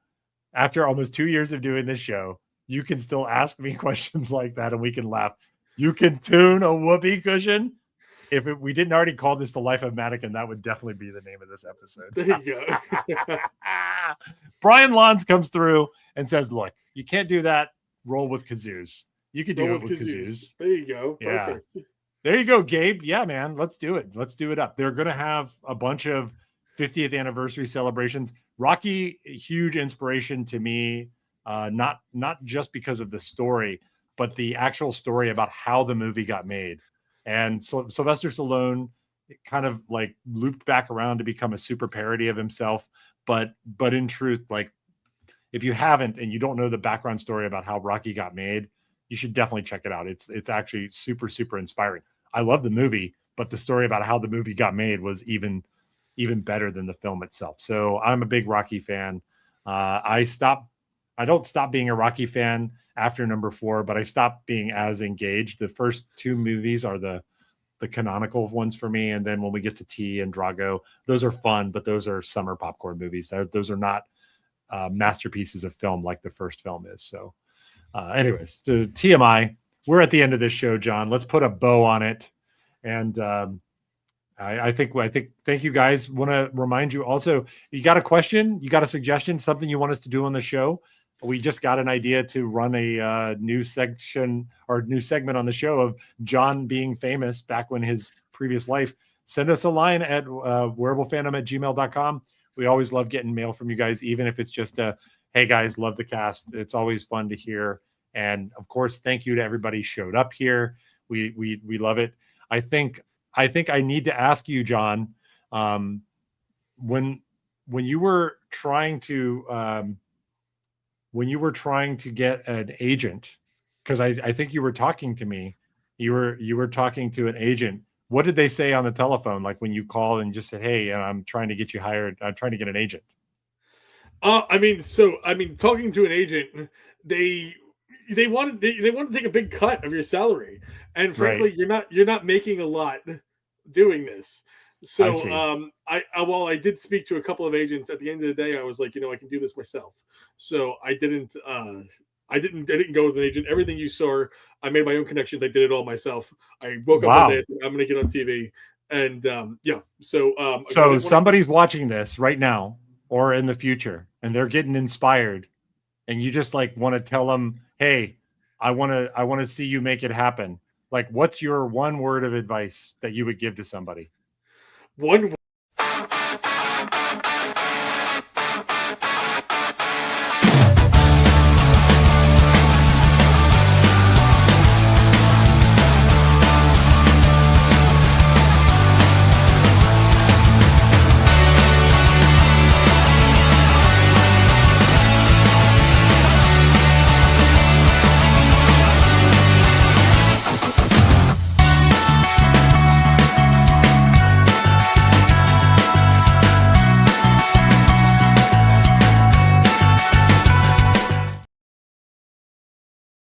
After almost 2 years of doing this show, you can still ask me questions like that, and we can laugh. You can tune a whoopee cushion. If we didn't already call this The Life of Madigan, that would definitely be the name of this episode. There you go. Brian Lons comes through and says, "Look, you can't do that. Roll with kazoos. You could do it with kazoos. There you go. Perfect. Yeah. There you go, Gabe. Yeah, man. Let's do it. Let's do it up. They're going to have a bunch of 50th anniversary celebrations. Rocky, huge inspiration to me, not just because of the story, but the actual story about how the movie got made. And so Sylvester Stallone kind of like looped back around to become a super parody of himself. But in truth, like, if you haven't and you don't know the background story about how Rocky got made, you should definitely check it out. It's actually super, super inspiring. I love the movie, but the story about how the movie got made was even better than the film itself. So I'm a big Rocky fan. I don't stop being a Rocky fan after number 4, but I stopped being as engaged. The first 2 movies are the canonical ones for me. And then when we get to T and Drago, those are fun, but those are summer popcorn movies. Those are not masterpieces of film like the first film is. So anyways, to TMI, we're at the end of this show, John. Let's put a bow on it. And I think thank you guys. Want to remind you also, you got a question, you got a suggestion, something you want us to do on the show. We just got an idea to run a new section or new segment on the show of John being famous back when his previous life. Send us a line at wearablefandom@gmail.com. We always love getting mail from you guys, even if it's just hey guys, love the cast. It's always fun to hear. And of course, thank you to everybody who showed up here. We love it. I think I need to ask you, John, when you were trying to get an agent, because I think you were talking to me, you were talking to an agent. What did they say on the telephone? Like when you called and just said, "Hey, I'm trying to get you hired. I'm trying to get an agent." Talking to an agent, they wanted to take a big cut of your salary, and frankly, right. you're not making a lot doing this. So while I did speak to a couple of agents, at the end of the day, I was like, I can do this myself. So I didn't go with an agent. Everything you saw, I made my own connections. I did it all myself. I woke up one day and said, I'm going to get on TV. And So somebody's watching this right now or in the future, and they're getting inspired, and you just like want to tell them, "Hey, I want to see you make it happen." Like, what's your one word of advice that you would give to somebody? One